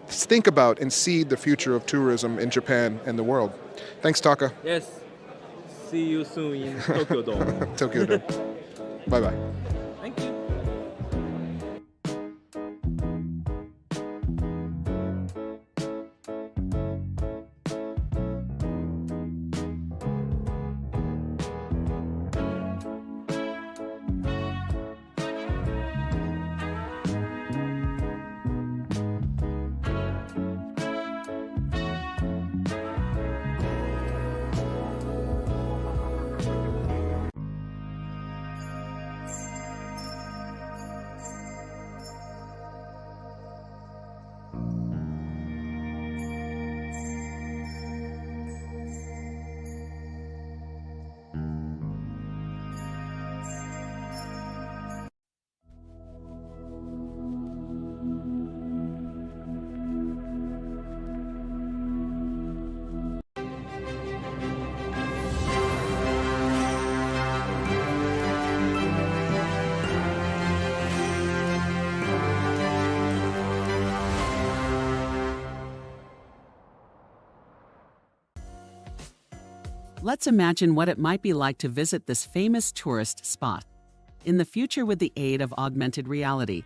think about and seed the future of tourism in Japan and the world. Thanks, Taka. Yes. See you soon in Tokyo Dome. Tokyo Dome. Bye-bye. Thank you. Let's imagine what it might be like to visit this famous tourist spot in the future with the aid of augmented reality.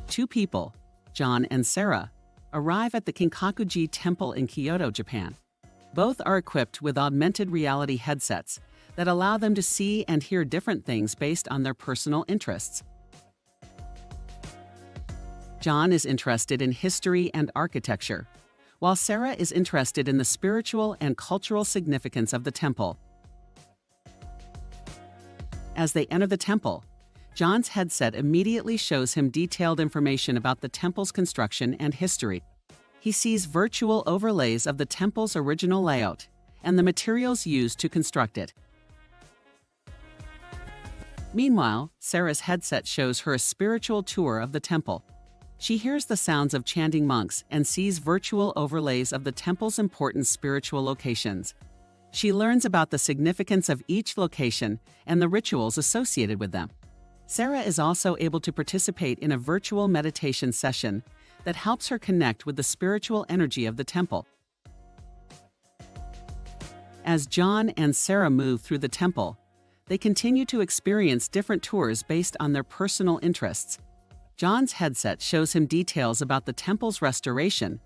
Two people, John and Sarah, arrive at the Kinkakuji Temple in Kyoto, Japan. Both are equipped with augmented reality headsets that allow them to see and hear different things based on their personal interests. John is interested in history and architecture, while Sarah is interested in the spiritual and cultural significance of the temple. As they enter the temple, John's headset immediately shows him detailed information about the temple's construction and history. He sees virtual overlays of the temple's original layout and the materials used to construct it. Meanwhile, Sarah's headset shows her a spiritual tour of the temple. She hears the sounds of chanting monks and sees virtual overlays of the temple's important spiritual locations. She learns about the significance of each location and the rituals associated with them. Sarah is also able to participate in a virtual meditation session that helps her connect with the spiritual energy of the temple. As John and Sarah move through the temple, they continue to experience different tours based on their personal interests. John's headset shows him details about the temple's restoration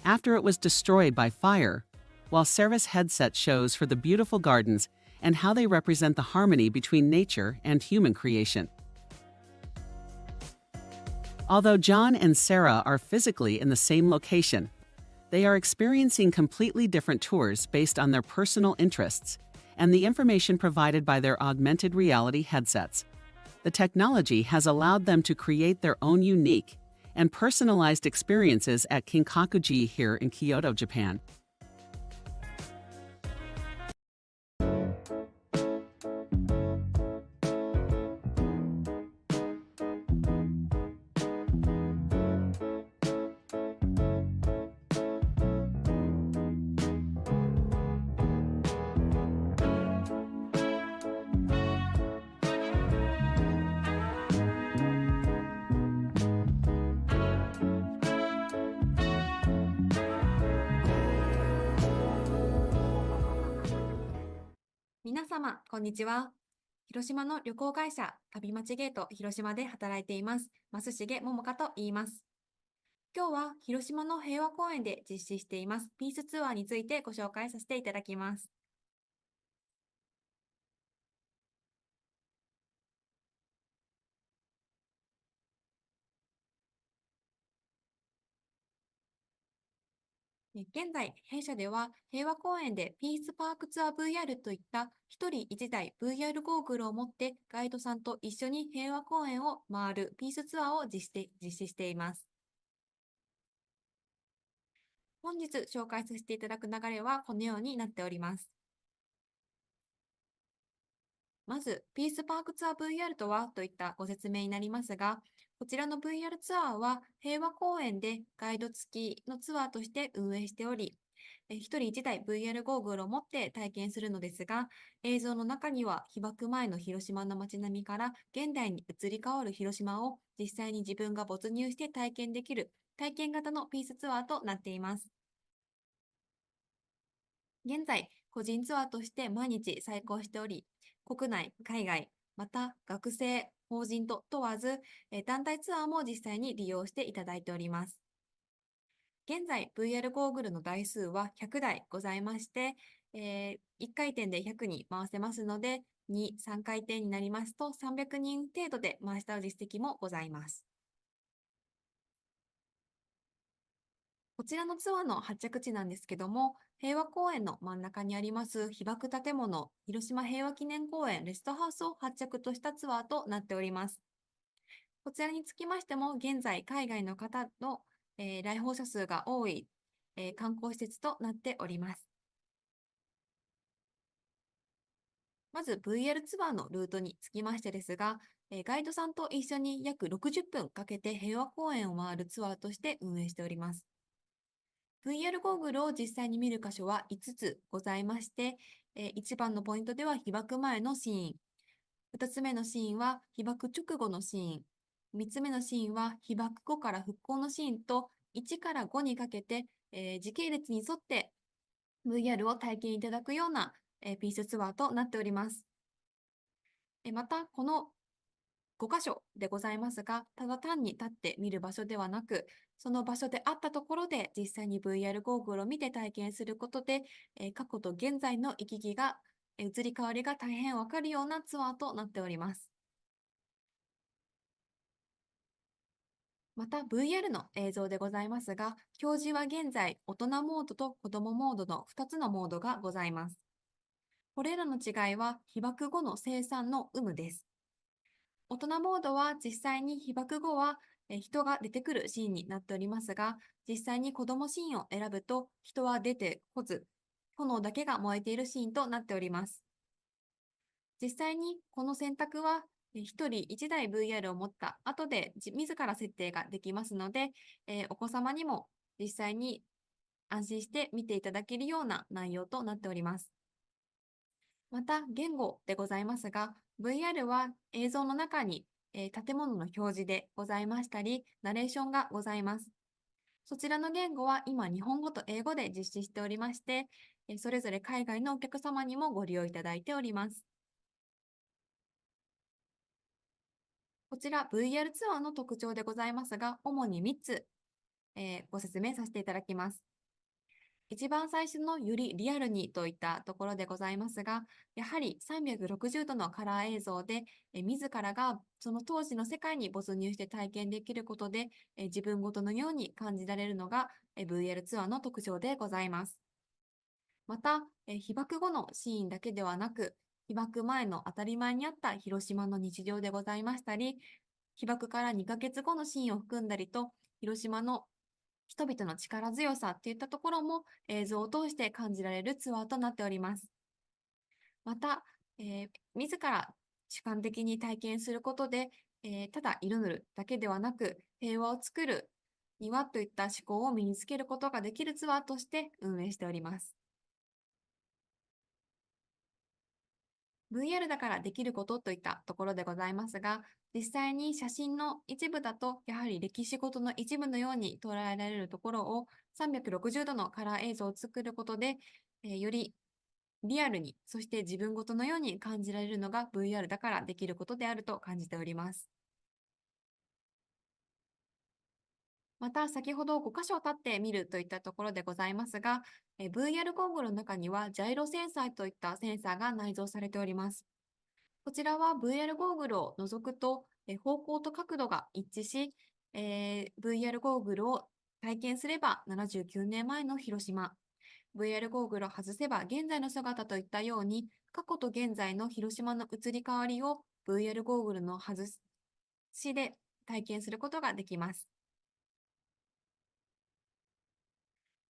after it was destroyed by fire, while Sarah's headset shows for the beautiful gardens and how they represent the harmony between nature and human creation. Although John and Sarah are physically in the same location, they are experiencing completely different tours based on their personal interests and the information provided by their augmented reality headsets. The technology has allowed them to create their own unique and personalized experiences at Kinkakuji here in Kyoto, Japan.皆様、こんにちは。広島の旅行会社旅まちゲート広島で働いています、増重桃香と言います。今日は広島の平和公園で実施していますピースツアーについてご紹介させていただきます。現在、弊社では平和公園でピースパークツアー VR といった一人一台 VR ゴーグルを持ってガイドさんと一緒に平和公園を回るピースツアーを実施しています。本日紹介させていただく流れはこのようになっております。まず、ピースパークツアー VR とはといったご説明になりますが、こちらの VR ツアーは平和公園でガイド付きのツアーとして運営しており、一人一台 VR ゴーグルを持って体験するのですが、映像の中には被爆前の広島の街並みから現代に移り変わる広島を実際に自分が没入して体験できる体験型のピースツアーとなっています。現在、個人ツアーとして毎日再考しており、国内、海外、また学生、法人と問わず、団体ツアーも実際に利用していただいております。現在、VR ゴーグルの台数は100台ございまして、1回転で100に回せますので、2、3回転になりますと300人程度で回した実績もございます。こちらのツアーの発着地なんですけども、平和公園の真ん中にあります被爆建物、広島平和記念公園レストハウスを発着としたツアーとなっております。こちらにつきましても、現在海外の方の、来訪者数が多い、観光施設となっております。まず VR ツアーのルートにつきましてですが、ガイドさんと一緒に約60分かけて平和公園を回るツアーとして運営しております。VR ゴーグルを実際に見る箇所は5つございまして、1番のポイントでは被爆前のシーン、2つ目のシーンは被爆直後のシーン、3つ目のシーンは被爆後から復興のシーンと1から5にかけて、時系列に沿って VR を体験いただくような、ピースツアーとなっております。また、この5箇所でございますが、ただ単に立って見る場所ではなく、その場所であったところで実際に VR ゴーグルを見て体験することで、過去と現在の行き来が、移り変わりが大変わかるようなツアーとなっております。また VR の映像でございますが、表示は現在大人モードと子供モードの2つのモードがございます。これらの違いは被爆後の生産の有無です。大人モードは実際に被爆後は人が出てくるシーンになっておりますが、実際に子供シーンを選ぶと人は出てこず、炎だけが燃えているシーンとなっております。実際にこの選択は1人1台 VR を持った後で自ら設定ができますので、お子様にも実際に安心して見ていただけるような内容となっております。また、言語でございますが、VR は映像の中に、建物の表示でございましたり、ナレーションがございます。そちらの言語は今、日本語と英語で実施しておりまして、それぞれ海外のお客様にもご利用いただいております。こちら VR ツアーの特徴でございますが、主に3つ、ご説明させていただきます。一番最初のよりリアルにといったところでございますが、やはり360度のカラー映像で、自らがその当時の世界に没入して体験できることで、自分ごとのように感じられるのが、VR ツアーの特徴でございます。また、被爆後のシーンだけではなく、被爆前の当たり前にあった広島の日常でございましたり、被爆から2ヶ月後のシーンを含んだりと、広島の人々の力強さっていったところも映像を通して感じられるツアーとなっております。また、自ら主観的に体験することで、ただ色塗るだけではなく、平和を作る庭といった思考を身につけることができるツアーとして運営しております。VR だからできることといったところでございますが、実際に写真の一部だと、やはり歴史ごとの一部のように捉えられるところを360度のカラー映像を作ることで、よりリアルに、そして自分ごとのように感じられるのが VR だからできることであると感じております。また、先ほど5箇所立って見るといったところでございますが、VR ゴーグルの中にはジャイロセンサーといったセンサーが内蔵されております。こちらは VR ゴーグルを除くと、方向と角度が一致し、VR ゴーグルを体験すれば79年前の広島、VR ゴーグルを外せば現在の姿といったように、過去と現在の広島の移り変わりを VR ゴーグルの外しで体験することができます。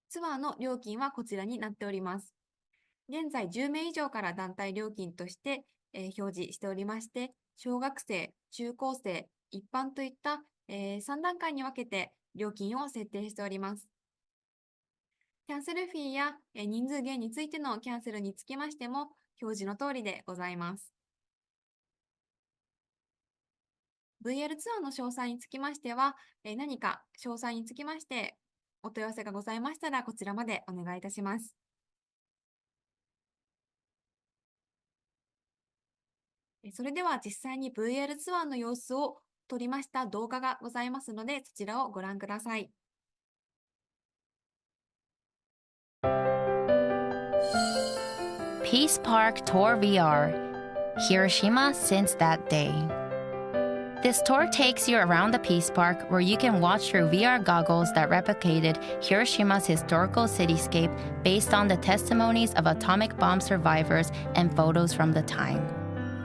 ツアーの料金はこちらになっております。現在10名以上から団体料金として、表示しておりまして、小学生、中高生、一般といった、3段階に分けて料金を設定しております。キャンセルフィーや、人数減についてのキャンセルにつきましても表示の通りでございます。VR ツアーの詳細につきましては、何か詳細につきましてお問い合わせがございましたらこちらまでお願いいたします。それでは実際に VR ツアーの様子を撮りました動画がございますので、そちらをご覧ください。Peace Park Tour VR, Hiroshima since that day. This tour takes you around the Peace Park where you can watch through VR goggles that replicated Hiroshima's historical cityscape based on the testimonies of atomic bomb survivors and photos from the time.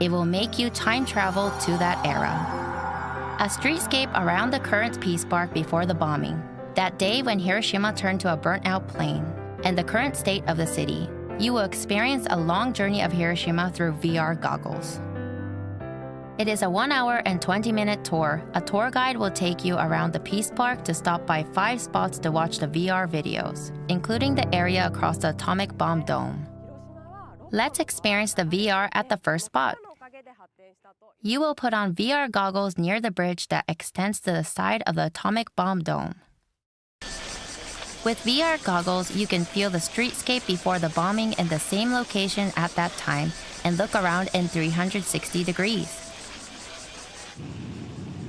It will make you time travel to that era. A streetscape around the current Peace Park before the bombing, that day when Hiroshima turned to a burnt-out plain, and the current state of the city. You will experience a long journey of Hiroshima through VR goggles. It is a 1 hour and 20-minute tour. A tour guide will take you around the Peace Park to stop by 5 spots to watch the VR videos, including the area across the atomic bomb dome. Let's experience the VR at the first spot. You will put on VR goggles near the bridge that extends to the side of the atomic bomb dome. With VR goggles, you can feel the streetscape before the bombing in the same location at that time and look around in 360 degrees.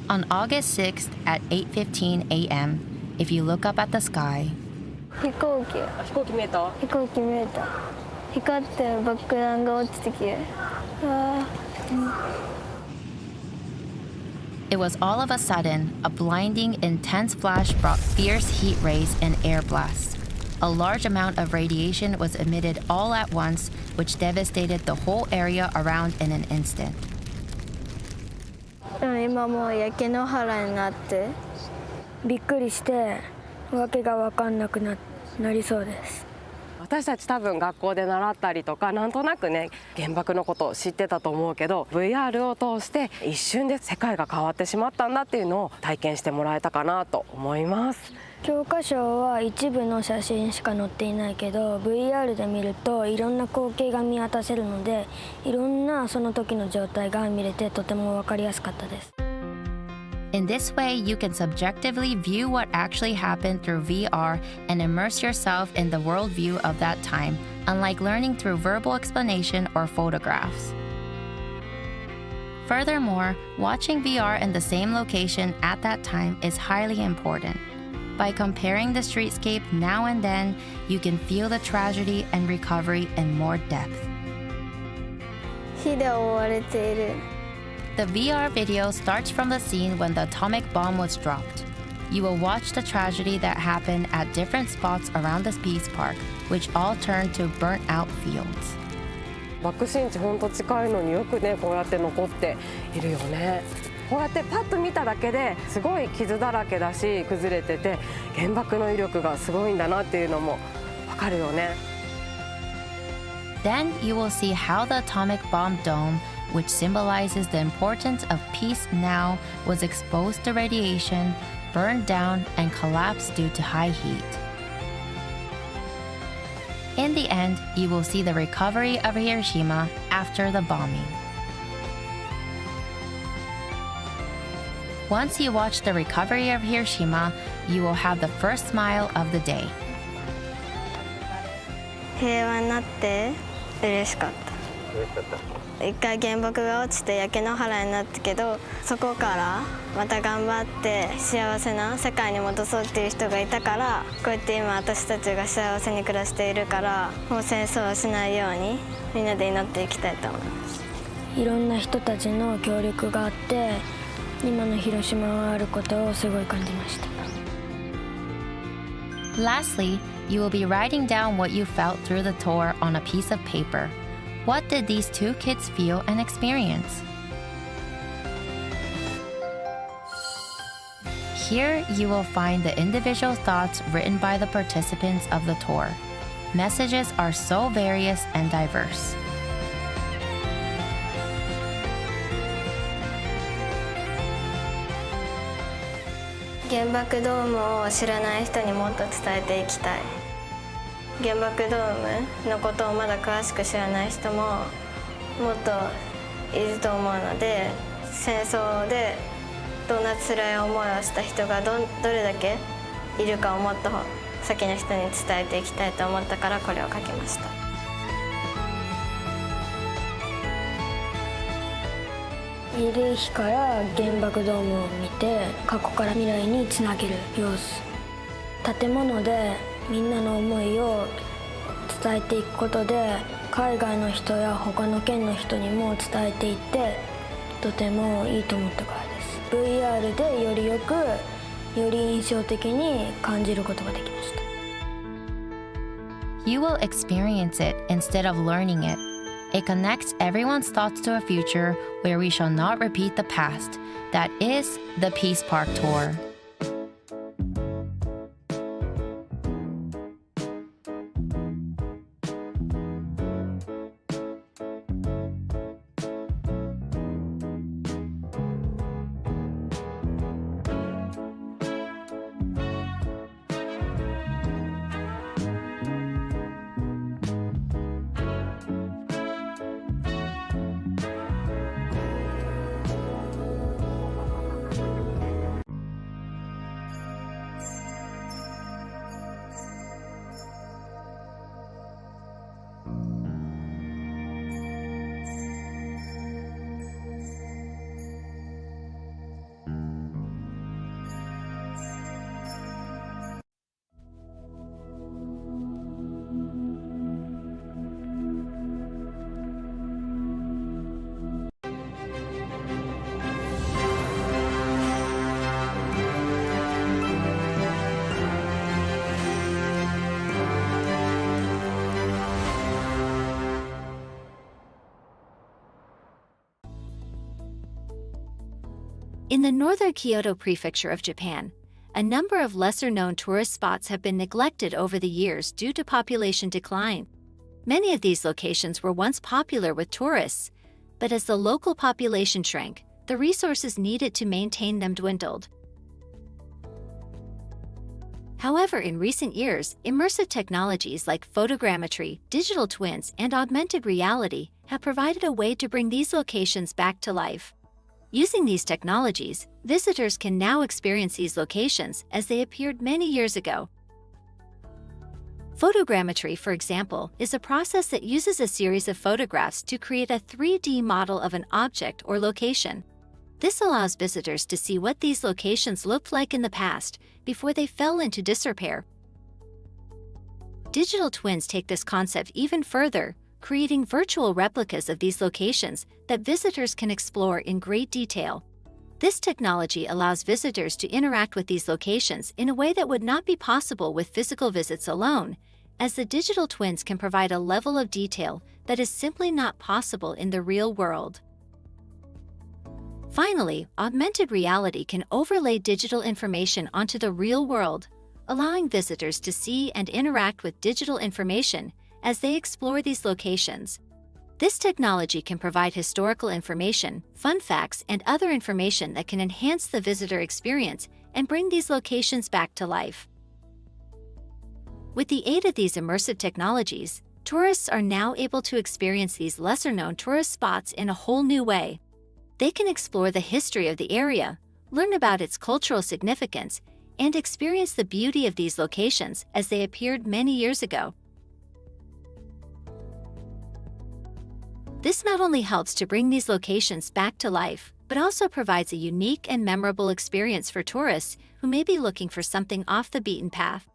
On August 6th at 8:15 a.m., if you look up at the sky, 飛行機見えた？飛行機見えた。光って爆弾が落ちてきて。it was all of a sudden, a blinding, intense flash brought fierce heat rays and air blasts. A large amount of radiation was emitted all at once, which devastated the whole area around in an instant. 今もう焼け野原になってびっくりしてわけが分かんなくなりそうです。私たち多分学校で習ったりとかなんとなくね原爆のことを知ってたと思うけど VR を通して一瞬で世界が変わってしまったんだっていうのを体験してもらえたかなと思います。教科書は一部の写真しか載っていないけど VR で見るといろんな光景が見渡せるのでいろんなその時の状態が見れてとても分かりやすかったです。In this way, you can subjectively view what actually happened through VR and immerse yourself in the worldview of that time, unlike learning through verbal explanation or photographs. Furthermore, watching VR in the same location at that time is highly important. By comparing the streetscape now and then, you can feel the tragedy and recovery in more depth. 火で覆われている。The VR video starts from the scene when the atomic bomb was dropped. You will watch the tragedy that happened at different spots around the Peace Park, which all turned to burnt-out fields. 爆心地ほんと近いのによくねこうやって残っているよね。こうやってパッと見ただけですごい傷だらけだし崩れてて原爆の威力がすごいんだなっていうのもわかるよね。Then you will see how the atomic bomb dome, which symbolizes the importance of peace now, was exposed to radiation, burned down, and collapsed due to high heat. In the end, you will see the recovery of Hiroshima after the bombing. Once you watch the recovery of Hiroshima, you will have the first smile of the day. 平和になって嬉しかった。一回原爆が落ちて焼け野原になったけど、そこからまた頑張って幸せな世界に戻そうっていう人がいたから、こうやって今私たちが幸せに暮らしているから、もう戦争はしないようにみんなで祈っていきたいと思います。いろんな人たちの協力があって、今の広島があることをすごい感じました。Lastly, you will be writing down what you felt through the tour on a piece of paper. What did these two kids feel and experience? Here you will find the individual thoughts written by the participants of the tour. Messages are so various and diverse. 原爆ドームを知らない人にもっと伝えていきたい。原爆ドームのことをまだ詳しく知らない人ももっといると思うので、戦争でどんな辛い思いをした人がどれだけいるかをもっと先の人に伝えていきたいと思ったからこれを書きました。慰霊碑から原爆ドームを見て、過去から未来につなげる様子。建物でみんなの思いを伝えていくことで、海外の人や他の県の人にも伝えていって、とてもいいと思ったからです。VR でよりよく、より印象的に感じることができました。You will experience it instead of learning it. It connects everyone's thoughts to a future where we shall not repeat the past. That is the Peace Park Tour. In the northern Kyoto prefecture of Japan, a number of lesser-known tourist spots have been neglected over the years due to population decline. Many of these locations were once popular with tourists, but as the local population shrank, the resources needed to maintain them dwindled. However, in recent years, immersive technologies like photogrammetry, digital twins, and augmented reality have provided a way to bring these locations back to life. Using these technologies, visitors can now experience these locations as they appeared many years ago. Photogrammetry, for example, is a process that uses a series of photographs to create a 3D model of an object or location. This allows visitors to see what these locations looked like in the past before they fell into disrepair. Digital twins take this concept even further, creating virtual replicas of these locations that visitors can explore in great detail. This technology allows visitors to interact with these locations in a way that would not be possible with physical visits alone, as the digital twins can provide a level of detail that is simply not possible in the real world. Finally, augmented reality can overlay digital information onto the real world, allowing visitors to see and interact with digital information as they explore these locations. This technology can provide historical information, fun facts, and other information that can enhance the visitor experience and bring these locations back to life. With the aid of these immersive technologies, tourists are now able to experience these lesser-known tourist spots in a whole new way. They can explore the history of the area, learn about its cultural significance, and experience the beauty of these locations as they appeared many years ago. This not only helps to bring these locations back to life, but also provides a unique and memorable experience for tourists who may be looking for something off the beaten path.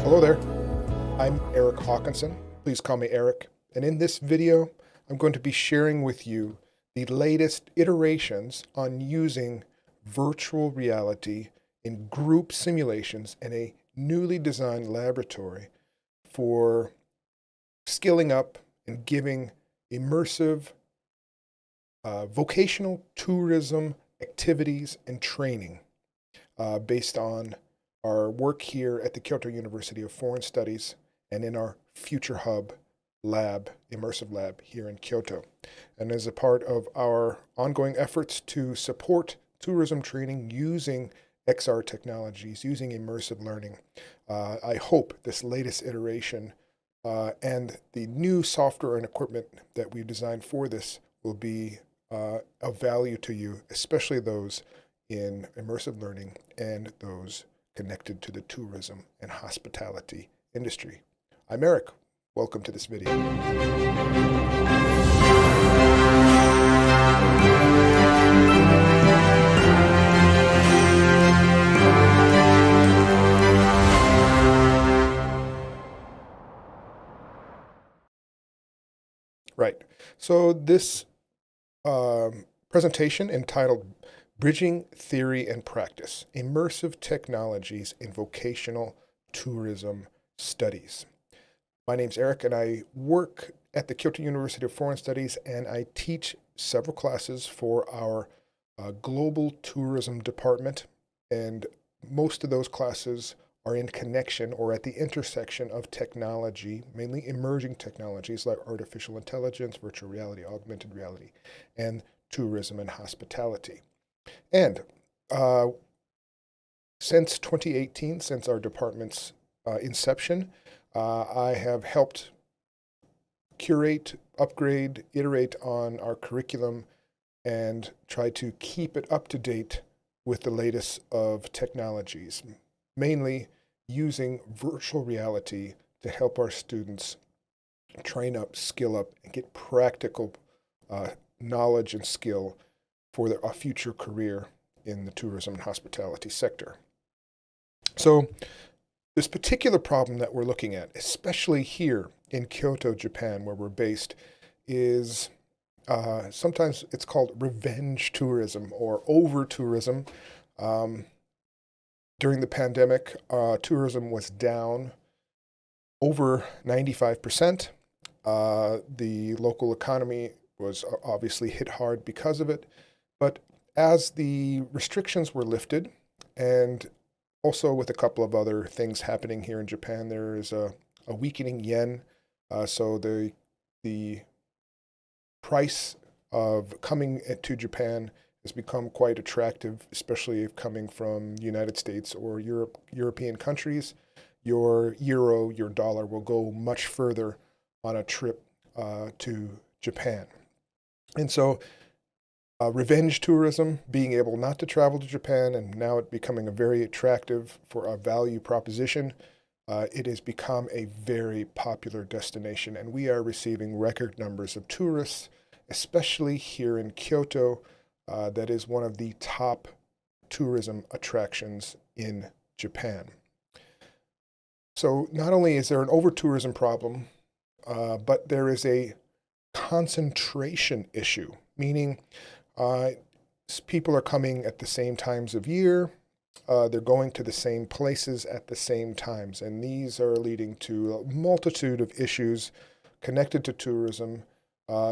Hello there, I'm Eric Hawkinson. Please call me Eric. And in this video, I'm going to be sharing with you the latest iterations on using virtual reality in group simulations in a newly designed laboratory for skilling up and giving immersive vocational tourism activities and training based on our work here at the Kyoto University of Foreign Studies and in our Future Hub lab, immersive lab here in Kyoto. And as a part of our ongoing efforts to support tourism training using XR technologies, using immersive learning, I hope this latest iteration and the new software and equipment that we've designed for this will be of value to you, especially those in immersive learning and those connected to the tourism and hospitality industry. I'm Eric. Welcome to this video. Right. So this presentation entitled Bridging Theory and Practice, Immersive Technologies in Vocational Tourism Studies. My name's Eric and I work at the Kyoto University of Foreign Studies and I teach several classes for our global tourism department, and most of those classes are in connection or at the intersection of technology, mainly emerging technologies like artificial intelligence, virtual reality, augmented reality, and tourism and hospitality. And since 2018, since our department's inception, I have helped curate, upgrade, iterate on our curriculum and try to keep it up to date with the latest of technologies, mainly using virtual reality to help our students train up, skill up, and get practical knowledge and skill for a future career in the tourism and hospitality sector. So this particular problem that we're looking at, especially here in Kyoto, Japan, where we're based, is sometimes it's called revenge tourism or over-tourism. During the pandemic, tourism was down over 95%. The local economy was obviously hit hard because of it. But as the restrictions were lifted, and also with a couple of other things happening here in Japan, there is a weakening yen. So the price of coming to Japan has become quite attractive, especially if coming from the United States or European countries. Your euro, your dollar will go much further on a trip to Japan. And so revenge tourism, being able not to travel to Japan, and now it becoming a very attractive for a value proposition, it has become a very popular destination, and we are receiving record numbers of tourists, especially here in Kyoto. That is one of the top tourism attractions in Japan. So not only is there an over-tourism problem, but there is a concentration issue, meaning people are coming at the same times of year, they're going to the same places at the same times, and these are leading to a multitude of issues connected to tourism,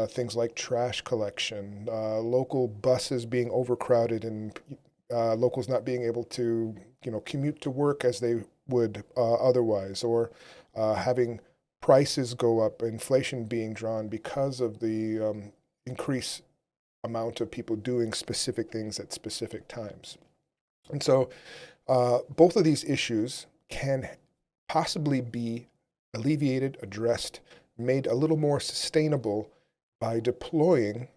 things like trash collection, local buses being overcrowded, and locals not being able to, commute to work as they would otherwise, or having prices go up, inflation being drawn because of the increased amount of people doing specific things at specific times. And so both of these issues can possibly be alleviated, addressed, made a little more sustainable by deploying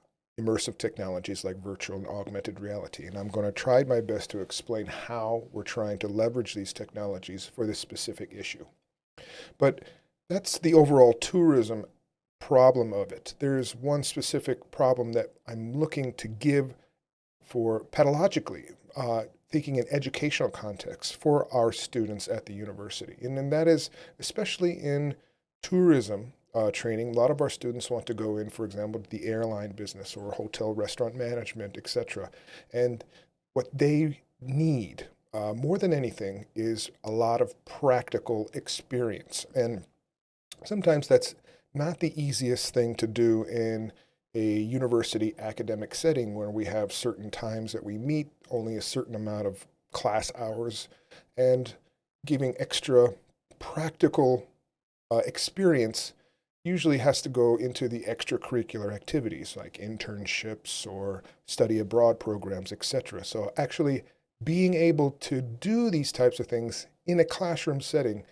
immersive technologies like virtual and augmented reality. And I'm going to try my best to explain how we're trying to leverage these technologies for this specific issue. But that's the overall tourism problem of it. There's one specific problem that I'm looking to give for pedagogically, thinking in educational context for our students at the university. And that is especially in tourism training. A lot of our students want to go in, for example, the airline business or hotel restaurant management, etc. And what they need more than anything is a lot of practical experience. And sometimes that's not the easiest thing to do in a university academic setting where we have certain times that we meet, only a certain amount of class hours, and giving extra practical experience usually has to go into the extracurricular activities like internships or study abroad programs, etc. So actually being able to do these types of things in a classroom setting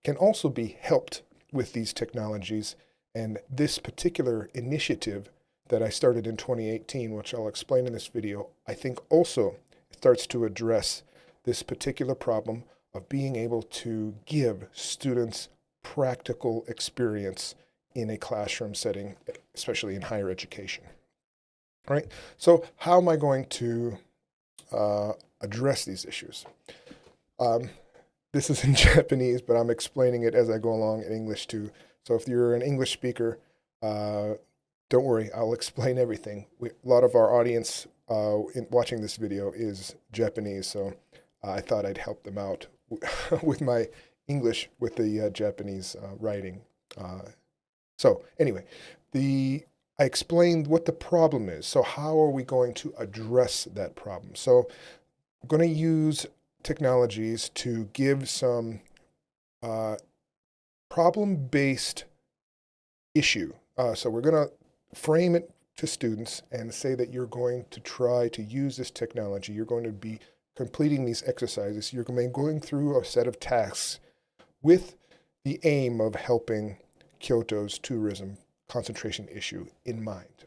can also be helped with these technologies. And this particular initiative that I started in 2018, which I'll explain in this video, I think also starts to address this particular problem of being able to give students practical experience in a classroom setting, especially in higher education. All right, so how am I going to address these issues? This is in Japanese, but I'm explaining it as I go along in English too. So if you're an English speaker, don't worry, I'll explain everything. A lot of our audience in watching this video is Japanese, so I thought I'd help them out with my English with the Japanese writing. So anyway, I explained what the problem is. So how are we going to address that problem? So I'm going to use technologies to give some problem-based issue. So we're going to frame it to students and say that you're going to try to use this technology. You're going to be completing these exercises. You're going to be going through a set of tasks with the aim of helping Kyoto's tourism concentration issue in mind.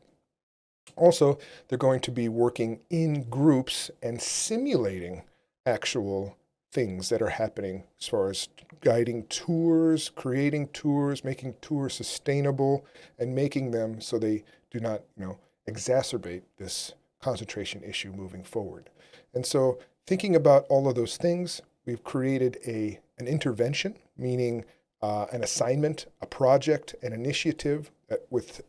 Also, they're going to be working in groups and simulating actual things that are happening as far as guiding tours, creating tours, making tours sustainable, and making them so they do not, exacerbate this concentration issue moving forward. And so thinking about all of those things, we've created an intervention, meaning an assignment, a project, an initiative with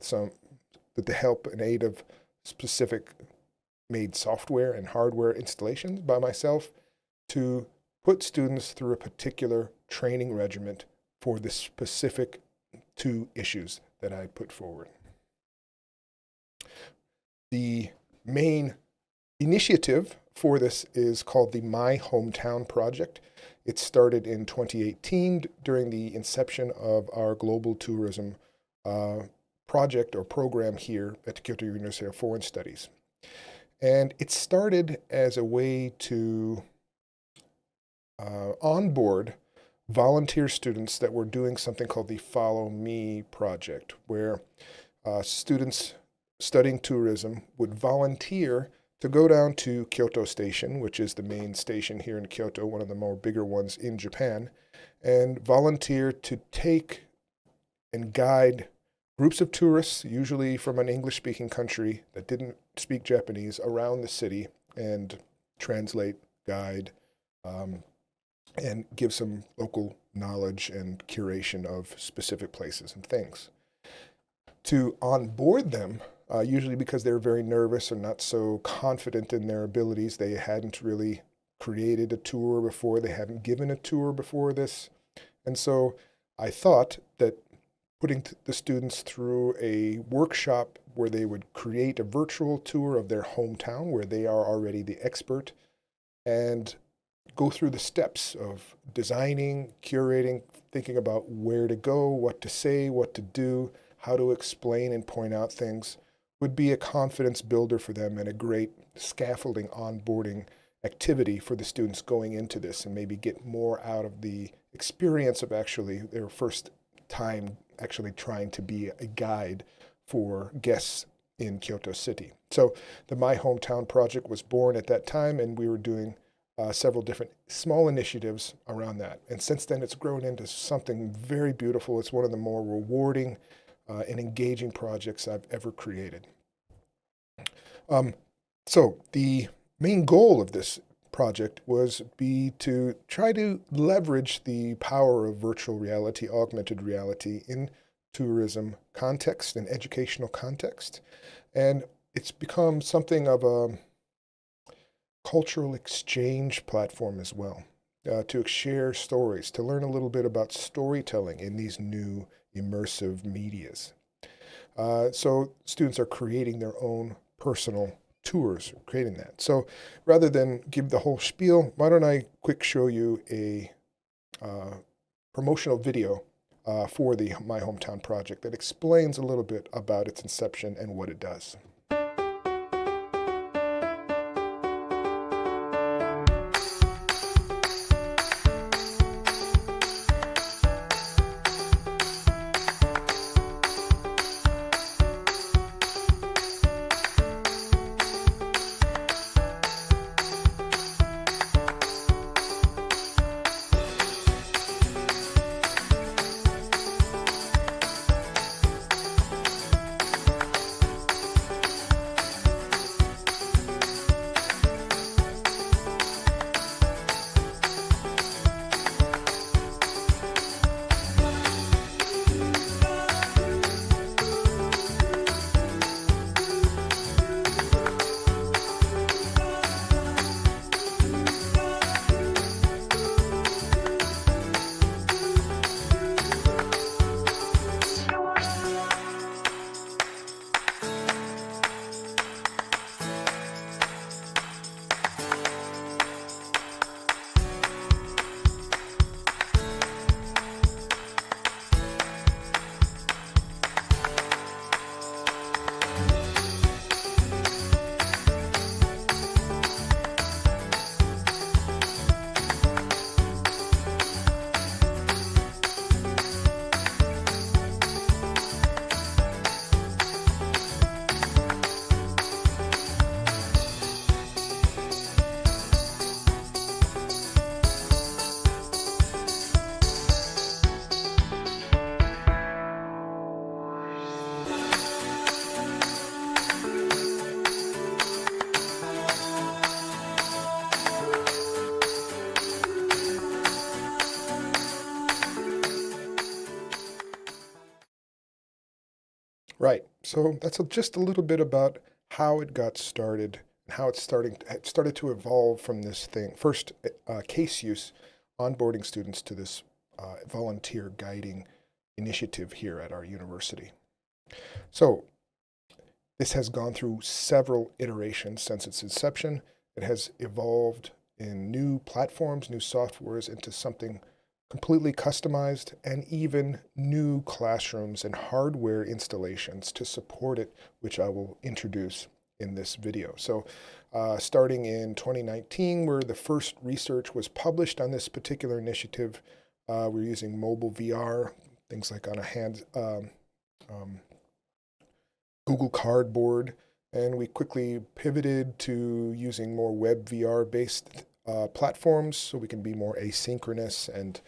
the help and aid of specific made software and hardware installations by myself to put students through a particular training regimen for the specific two issues that I put forward. The main initiative for this is called the My Hometown Project. It started in 2018 during the inception of our global tourism project or program here at Kyoto University of Foreign Studies. And it started as a way to onboard volunteer students that were doing something called the Follow Me project, where students studying tourism would volunteer to go down to Kyoto Station, which is the main station here in Kyoto, one of the more bigger ones in Japan, and volunteer to take and guide groups of tourists, usually from an English-speaking country that didn't speak Japanese, around the city and translate, guide, and give some local knowledge and curation of specific places and things. To onboard them, usually because they're very nervous or not so confident in their abilities, they hadn't really created a tour before, they hadn't given a tour before this. And so I thought that putting the students through a workshop where they would create a virtual tour of their hometown where they are already the expert and go through the steps of designing, curating, thinking about where to go, what to say, what to do, how to explain and point out things would be a confidence builder for them and a great scaffolding onboarding activity for the students going into this and maybe get more out of the experience of actually their first time actually trying to be a guide for guests in Kyoto City. So the My Hometown project was born at that time, and we were doing several different small initiatives around that. And since then, it's grown into something very beautiful. It's one of the more rewarding and engaging projects I've ever created. So the main goal of this project was to try to leverage the power of virtual reality, augmented reality in tourism context and educational context. And it's become something of a cultural exchange platform as well, to share stories, to learn a little bit about storytelling in these new immersive medias. So students are creating their own personal tours, creating that. So rather than give the whole spiel, why don't I quick show you a promotional video for the My Hometown project that explains a little bit about its inception and what it does. Right. So that's just a little bit about how it got started and how it started to evolve from this thing. First, case use, onboarding students to this volunteer guiding initiative here at our university. So this has gone through several iterations since its inception. It has evolved in new platforms, new softwares into something completely customized, and even new classrooms and hardware installations to support it, which I will introduce in this video. So starting in 2019, where the first research was published on this particular initiative, we're using mobile VR, things like on a Google Cardboard, and we quickly pivoted to using more web VR based platforms so we can be more asynchronous and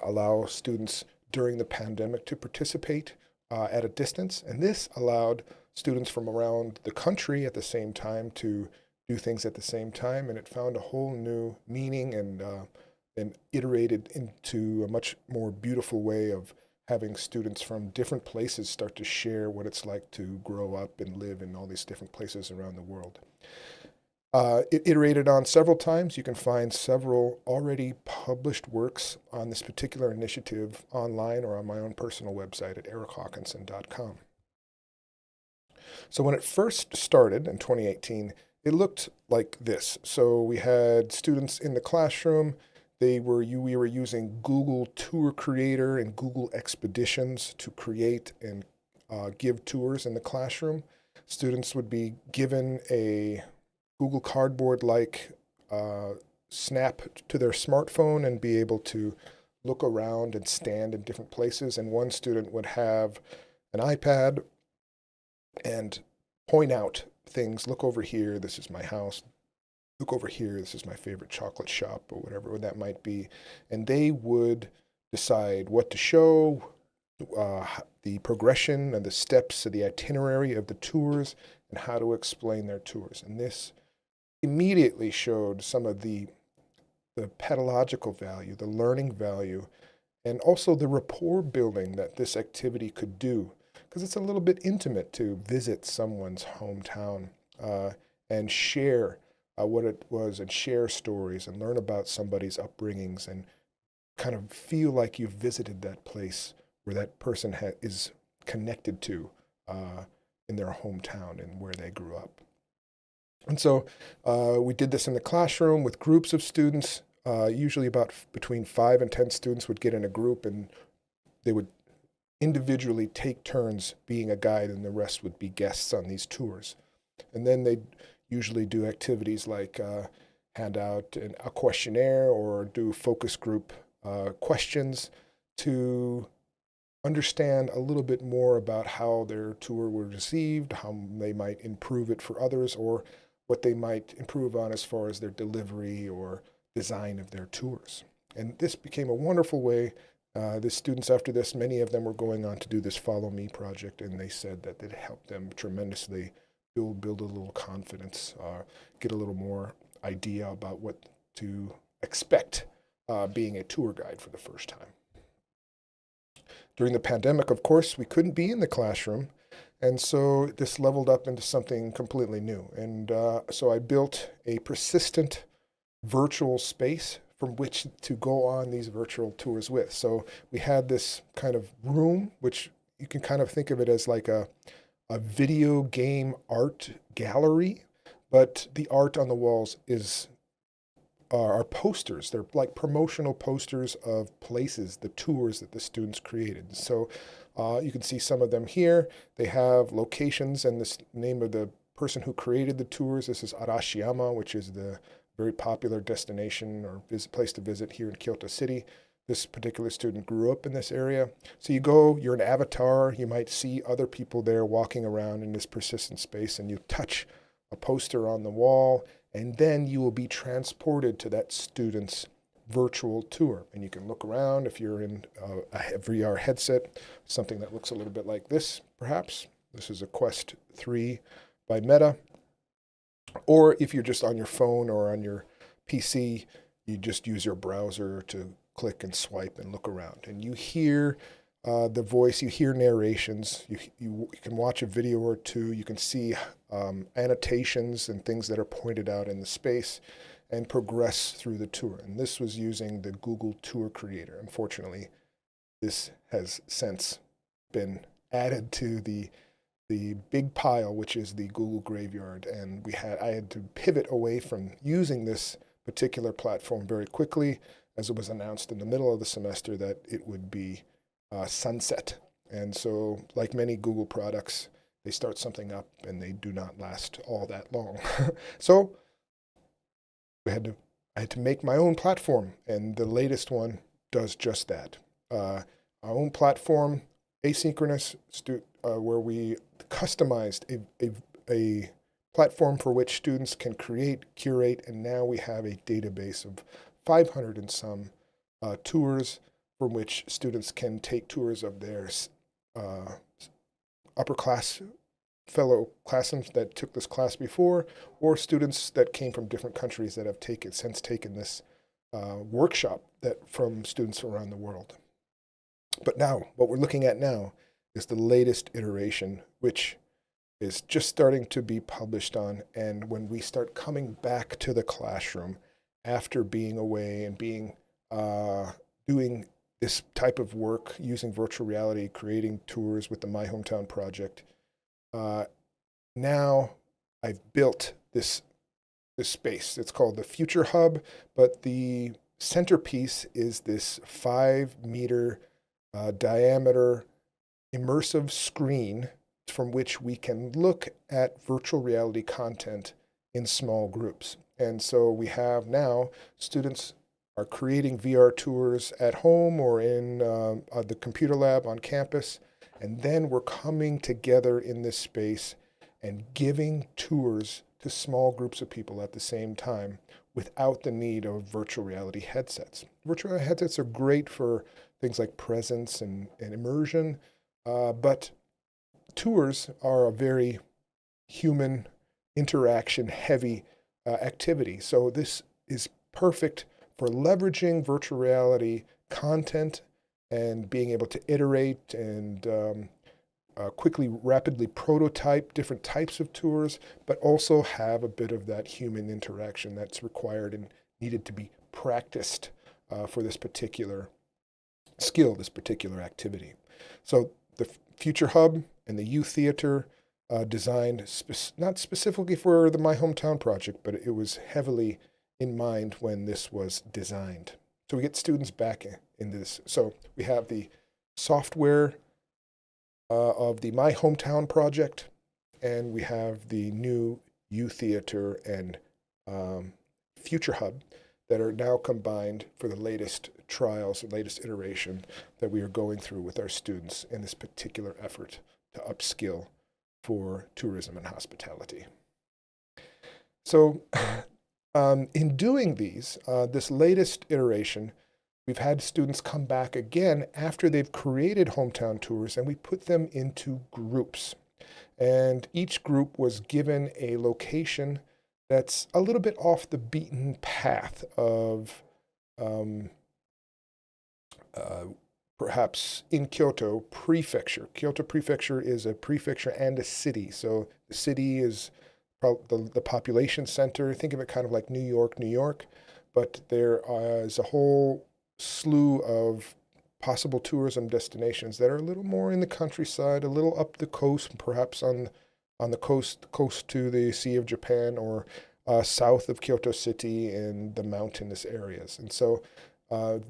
allow students during the pandemic to participate at a distance. And this allowed students from around the country at the same time to do things at the same time. And it found a whole new meaning and iterated into a much more beautiful way of having students from different places start to share what it's like to grow up and live in all these different places around the world. It iterated on several times. You can find several already published works on this particular initiative online or on my own personal website at erichawkinson.com. So when it first started in 2018, it looked like this. So we had students in the classroom. We were using Google Tour Creator and Google Expeditions to create and give tours in the classroom. Students would be given a Google Cardboard-like snap to their smartphone and be able to look around and stand in different places. And one student would have an iPad and point out things. Look over here, this is my house. Look over here, this is my favorite chocolate shop, or whatever that might be. And they would decide what to show, the progression and the steps of the itinerary of the tours, and how to explain their tours. And this immediately showed some of the pedagogical value, the learning value, and also the rapport building that this activity could do. Because it's a little bit intimate to visit someone's hometown and share what it was and share stories and learn about somebody's upbringings and kind of feel like you've visited that place where that person is connected to in their hometown and where they grew up. And so we did this in the classroom with groups of students. Usually about between 5 and 10 students would get in a group, and they would individually take turns being a guide, and the rest would be guests on these tours. And then they'd usually do activities like hand out a questionnaire or do focus group questions to understand a little bit more about how their tour was received, how they might improve it for others, or what they might improve on as far as their delivery or design of their tours. And this became a wonderful way. The students after this, many of them were going on to do this Follow Me project, and they said that it helped them tremendously build a little confidence, get a little more idea about what to expect being a tour guide for the first time. During the pandemic, of course, we couldn't be in the classroom, and so this leveled up into something completely new. And so I built a persistent virtual space from which to go on these virtual tours with. So we had this kind of room, which you can kind of think of it as like a video game art gallery, but the art on the walls are posters. They're like promotional posters of places, the tours that the students created. So you can see some of them here. They have locations and the name of the person who created the tours. This is Arashiyama, which is the very popular destination or place to visit here in Kyoto City. This particular student grew up in this area. So you go, you're an avatar, you might see other people there walking around in this persistent space, and you touch a poster on the wall, and then you will be transported to that student's virtual tour. And you can look around if you're in a VR headset, something that looks a little bit like this, perhaps. This is a Quest 3 by Meta. Or if you're just on your phone or on your PC, you just use your browser to click and swipe and look around. And you hear the voice, you hear narrations, you can watch a video or two, you can see annotations and things that are pointed out in the space and progress through the tour. And this was using the Google Tour Creator. Unfortunately, this has since been added to the big pile, which is the Google Graveyard. And I had to pivot away from using this particular platform very quickly, as it was announced in the middle of the semester that it would be sunset. And so, like many Google products, they start something up and they do not last all that long. So I had to make my own platform, and the latest one does just that. Our own platform, asynchronous, where we customized a platform for which students can create, curate, and now we have a database of 500 and some tours from which students can take tours of their upper class fellow classmates that took this class before, or students that came from different countries that have since taken this workshop from students around the world. But now, what we're looking at now is the latest iteration, which is just starting to be published on. And when we start coming back to the classroom after being away and doing this type of work using virtual reality, creating tours with the My Hometown project, now I've built this space. It's called the Future Hub, but the centerpiece is this 5-meter diameter immersive screen from which we can look at virtual reality content in small groups. And so we have now students are creating VR tours at home or in the computer lab on campus. And then we're coming together in this space and giving tours to small groups of people at the same time without the need of virtual reality headsets. Virtual reality headsets are great for things like presence and immersion, but tours are a very human interaction heavy activity. So this is perfect for leveraging virtual reality content and being able to iterate and rapidly prototype different types of tours, but also have a bit of that human interaction that's required and needed to be practiced for this particular skill, this particular activity. So the Future Hub and the Youth Theater designed not specifically for the My Hometown project, but it was heavily in mind when this was designed. So we get students back into this. So we have the software of the My Hometown project, and we have the new Youth Theater and Future Hub that are now combined for the latest trials, the latest iteration that we are going through with our students in this particular effort to upskill for tourism and hospitality. So in doing this latest iteration, we've had students come back again after they've created hometown tours, and we put them into groups. And each group was given a location that's a little bit off the beaten path of perhaps in Kyoto Prefecture. Kyoto Prefecture is a prefecture and a city. So the city is the population center. Think of it kind of like New York, but there is a whole slew of possible tourism destinations that are a little more in the countryside, a little up the coast, perhaps on the coast to the Sea of Japan, or south of Kyoto City in the mountainous areas. And so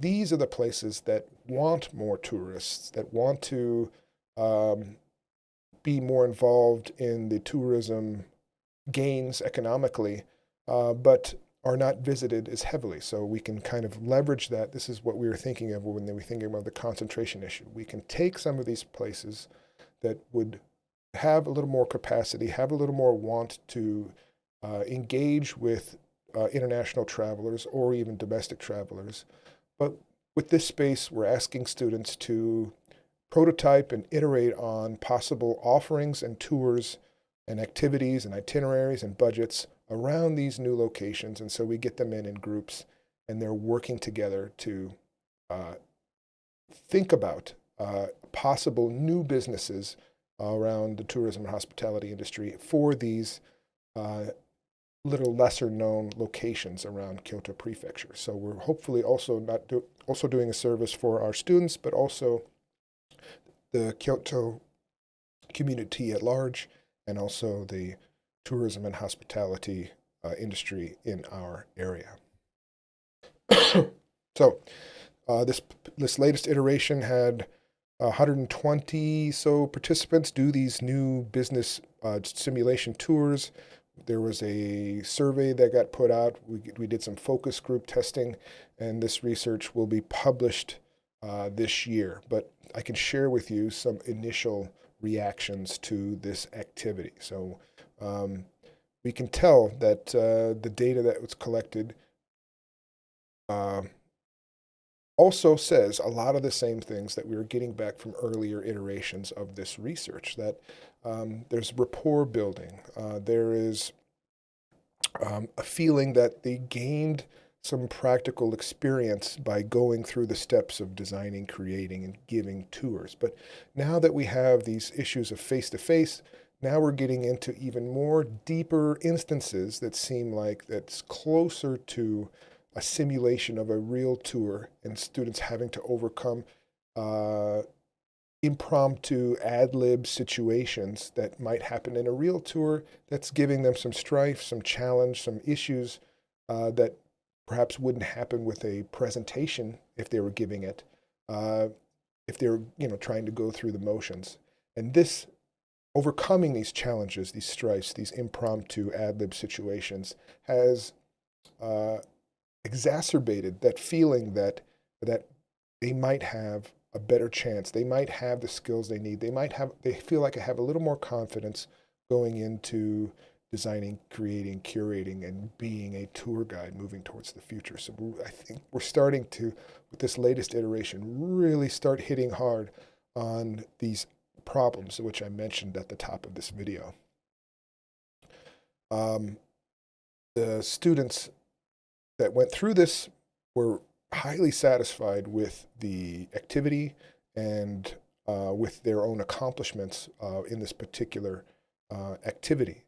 these are the places that want more tourists, that want to be more involved in the tourism gains economically, but are not visited as heavily. So we can kind of leverage that. This is what we were thinking of when we were thinking about the concentration issue. We can take some of these places that would have a little more capacity, have a little more want to engage with international travelers or even domestic travelers. But with this space, we're asking students to prototype and iterate on possible offerings and tours and activities and itineraries and budgets around these new locations. And so we get them in groups, and they're working together to think about possible new businesses around the tourism and hospitality industry for these little lesser known locations around Kyoto Prefecture. So we're hopefully also doing a service for our students, but also the Kyoto community at large, and also the tourism and hospitality industry in our area. So this latest iteration had 120 so participants do these new business simulation tours. There was a survey that got put out. We did some focus group testing, and this research will be published this year. But I can share with you some initial reactions to this activity. So we can tell that the data that was collected also says a lot of the same things that we were getting back from earlier iterations of this research, that there's rapport building. There is a feeling that they gained some practical experience by going through the steps of designing, creating, and giving tours. But now that we have these issues of face-to-face, now we're getting into even more deeper instances that seem like that's closer to a simulation of a real tour, and students having to overcome impromptu ad-lib situations that might happen in a real tour that's giving them some strife, some challenge, some issues that perhaps wouldn't happen with a presentation if they were giving it, if they were trying to go through the motions. And this, overcoming these challenges, these strifes, these impromptu ad-lib situations, has exacerbated that feeling that they might have a better chance. They might have the skills they need. They feel like I have a little more confidence going into designing, creating, curating, and being a tour guide moving towards the future. So I think we're starting to, with this latest iteration, really start hitting hard on these problems, which I mentioned at the top of this video. The students that went through this were highly satisfied with the activity and with their own accomplishments in this particular activity.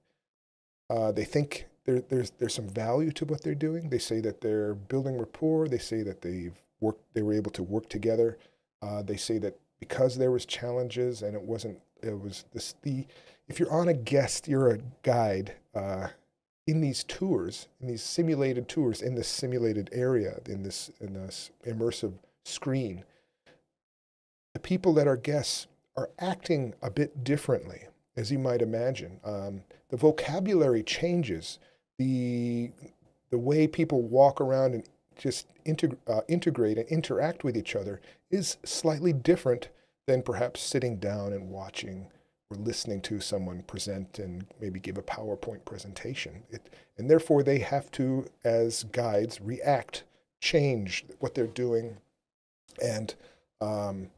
They think there's some value to what they're doing. They say that they're building rapport. They say that they were able to work together. They say that because there was challenges and if you're on a guest, you're a guide in these tours, in these simulated tours, in this simulated area, in this immersive screen, the people that are guests are acting a bit differently, as you might imagine. The vocabulary changes. The way people walk around and just integrate and interact with each other is slightly different than perhaps sitting down and watching or listening to someone present and maybe give a PowerPoint presentation. And therefore they have to, as guides, react, change what they're doing, and go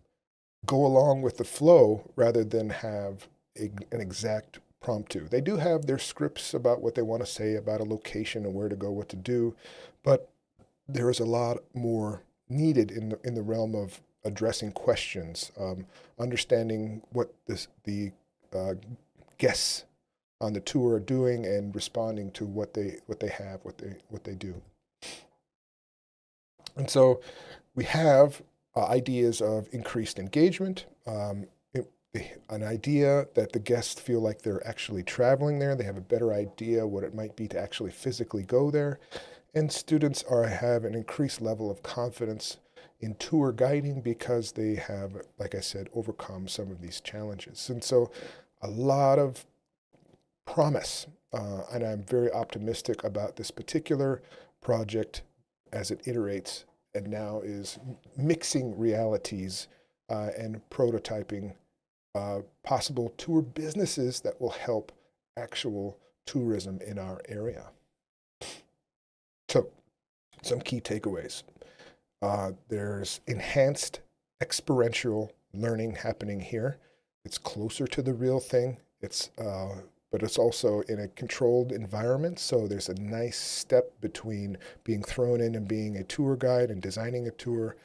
along with the flow rather than have an exact promptu. They do have their scripts about what they want to say about a location and where to go, what to do, but there is a lot more needed in the realm of addressing questions, understanding what the guests on the tour are doing, and responding to what they do. And so we have ideas of increased engagement, an idea that the guests feel like they're actually traveling there. They have a better idea what it might be to actually physically go there. And students have an increased level of confidence in tour guiding because they have, like I said, overcome some of these challenges. And so a lot of promise, and I'm very optimistic about this particular project as it iterates and now is mixing realities and prototyping possible tour businesses that will help actual tourism in our area. So, some key takeaways. There's enhanced experiential learning happening here. It's closer to the real thing. But it's also in a controlled environment. So there's a nice step between being thrown in and being a tour guide and designing a tour,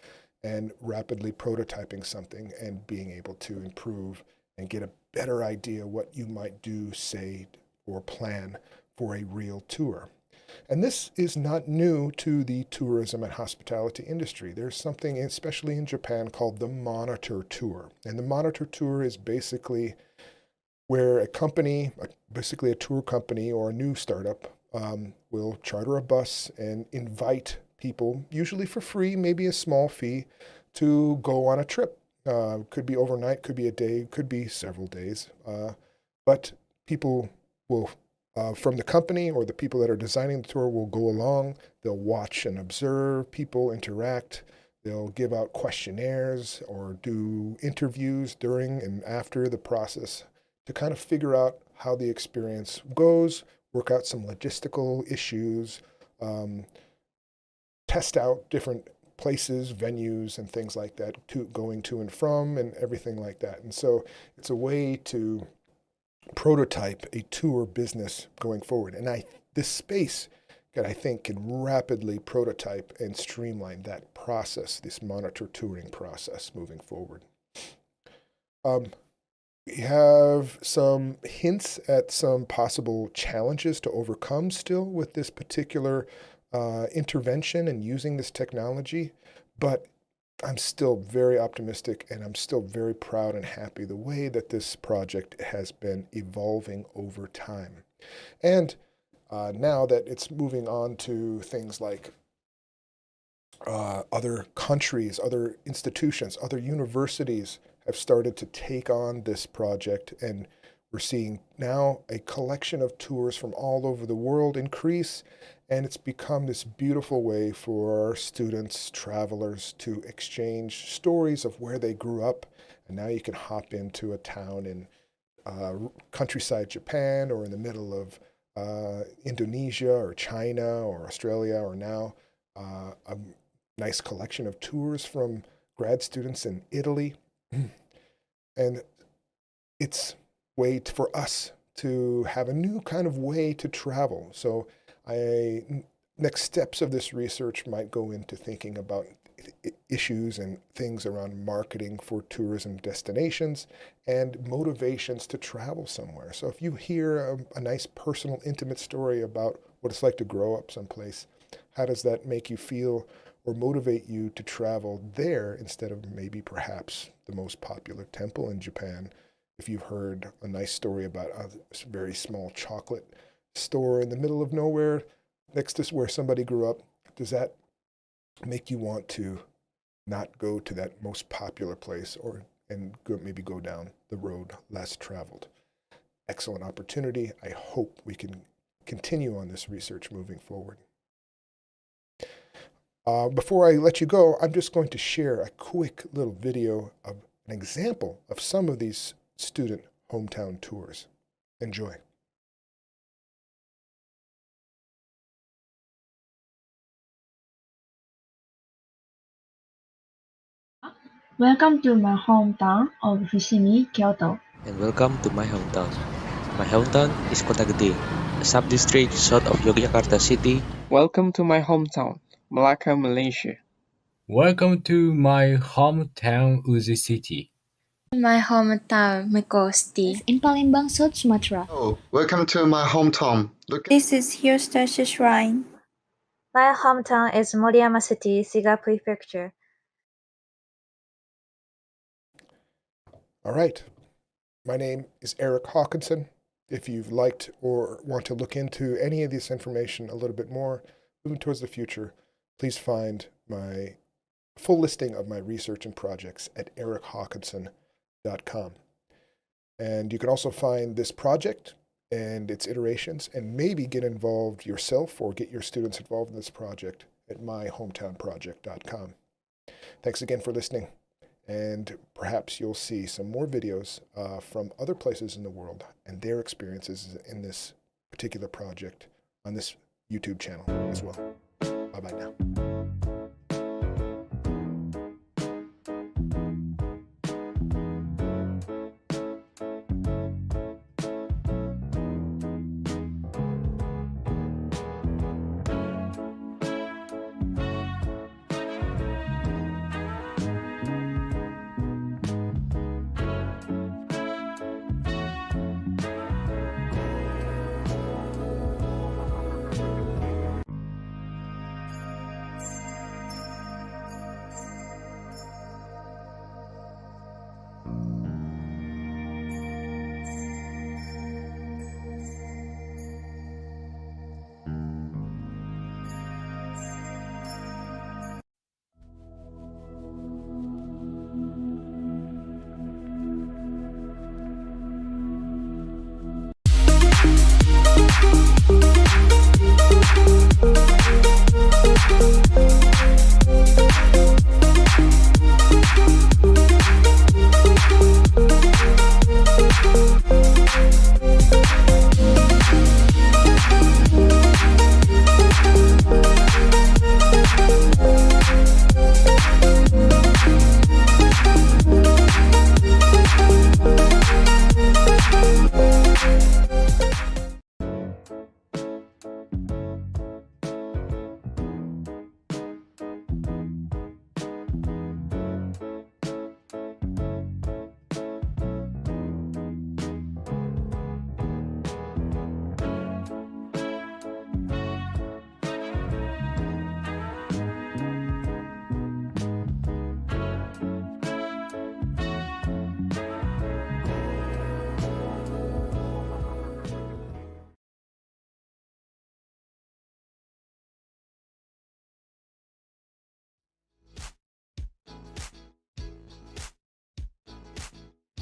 and rapidly prototyping something and being able to improve and get a better idea what you might do, say, or plan for a real tour. And this is not new to the tourism and hospitality industry. There's something, especially in Japan, called the monitor tour. And the monitor tour is basically where a company, basically a tour company or a new startup, will charter a bus and invite people, usually for free, maybe a small fee, to go on a trip. Could be overnight, could be a day, could be several days. But people will, from the company or the people that are designing the tour, will go along. They'll watch and observe people interact. They'll give out questionnaires or do interviews during and after the process to kind of figure out how the experience goes, work out some logistical issues, test out different places, venues, and things like that, going to and from, and everything like that. And so it's a way to prototype a tour business going forward. And this space that I think can rapidly prototype and streamline that process, this monitor touring process moving forward. We have some hints at some possible challenges to overcome still with this particular intervention and using this technology, but I'm still very optimistic and I'm still very proud and happy the way that this project has been evolving over time. And now that it's moving on to things like other countries, other institutions, other universities have started to take on this project, and we're seeing now a collection of tours from all over the world increase, and it's become this beautiful way for our students, travelers, to exchange stories of where they grew up. And now you can hop into a town in countryside Japan, or in the middle of Indonesia or China or Australia, or now a nice collection of tours from grad students in Italy. And it's way for us to have a new kind of way to travel. So next steps of this research might go into thinking about issues and things around marketing for tourism destinations and motivations to travel somewhere. So if you hear a nice personal, intimate story about what it's like to grow up someplace, how does that make you feel or motivate you to travel there instead of maybe perhaps the most popular temple in Japan? If you've heard a nice story about a very small chocolate store in the middle of nowhere next to where somebody grew up, does that make you want to not go to that most popular place and maybe go down the road less traveled? Excellent opportunity. I hope we can continue on this research moving forward. Before I let you go, I'm just going to share a quick little video of an example of some of these student hometown tours. Enjoy. Welcome to my hometown of Fushimi, Kyoto. And welcome to my hometown. My hometown is Kota Gede, a sub-district south of Yogyakarta city. Welcome to my hometown, Malacca, Malaysia. Welcome to my hometown, Uzi City. My hometown, Meko City. In Palembang, South Sumatra. Oh, welcome to my hometown. This is Hyostasha Shrine. My hometown is Moriyama City, Shiga Prefecture. All right. My name is Eric Hawkinson. If you've liked or want to look into any of this information a little bit more, moving towards the future, please find my full listing of my research and projects at erichawkinson.com. And you can also find this project and its iterations and maybe get involved yourself or get your students involved in this project at myhometownproject.com. Thanks again for listening. And perhaps you'll see some more videos from other places in the world and their experiences in this particular project on this YouTube channel as well. Bye-bye now.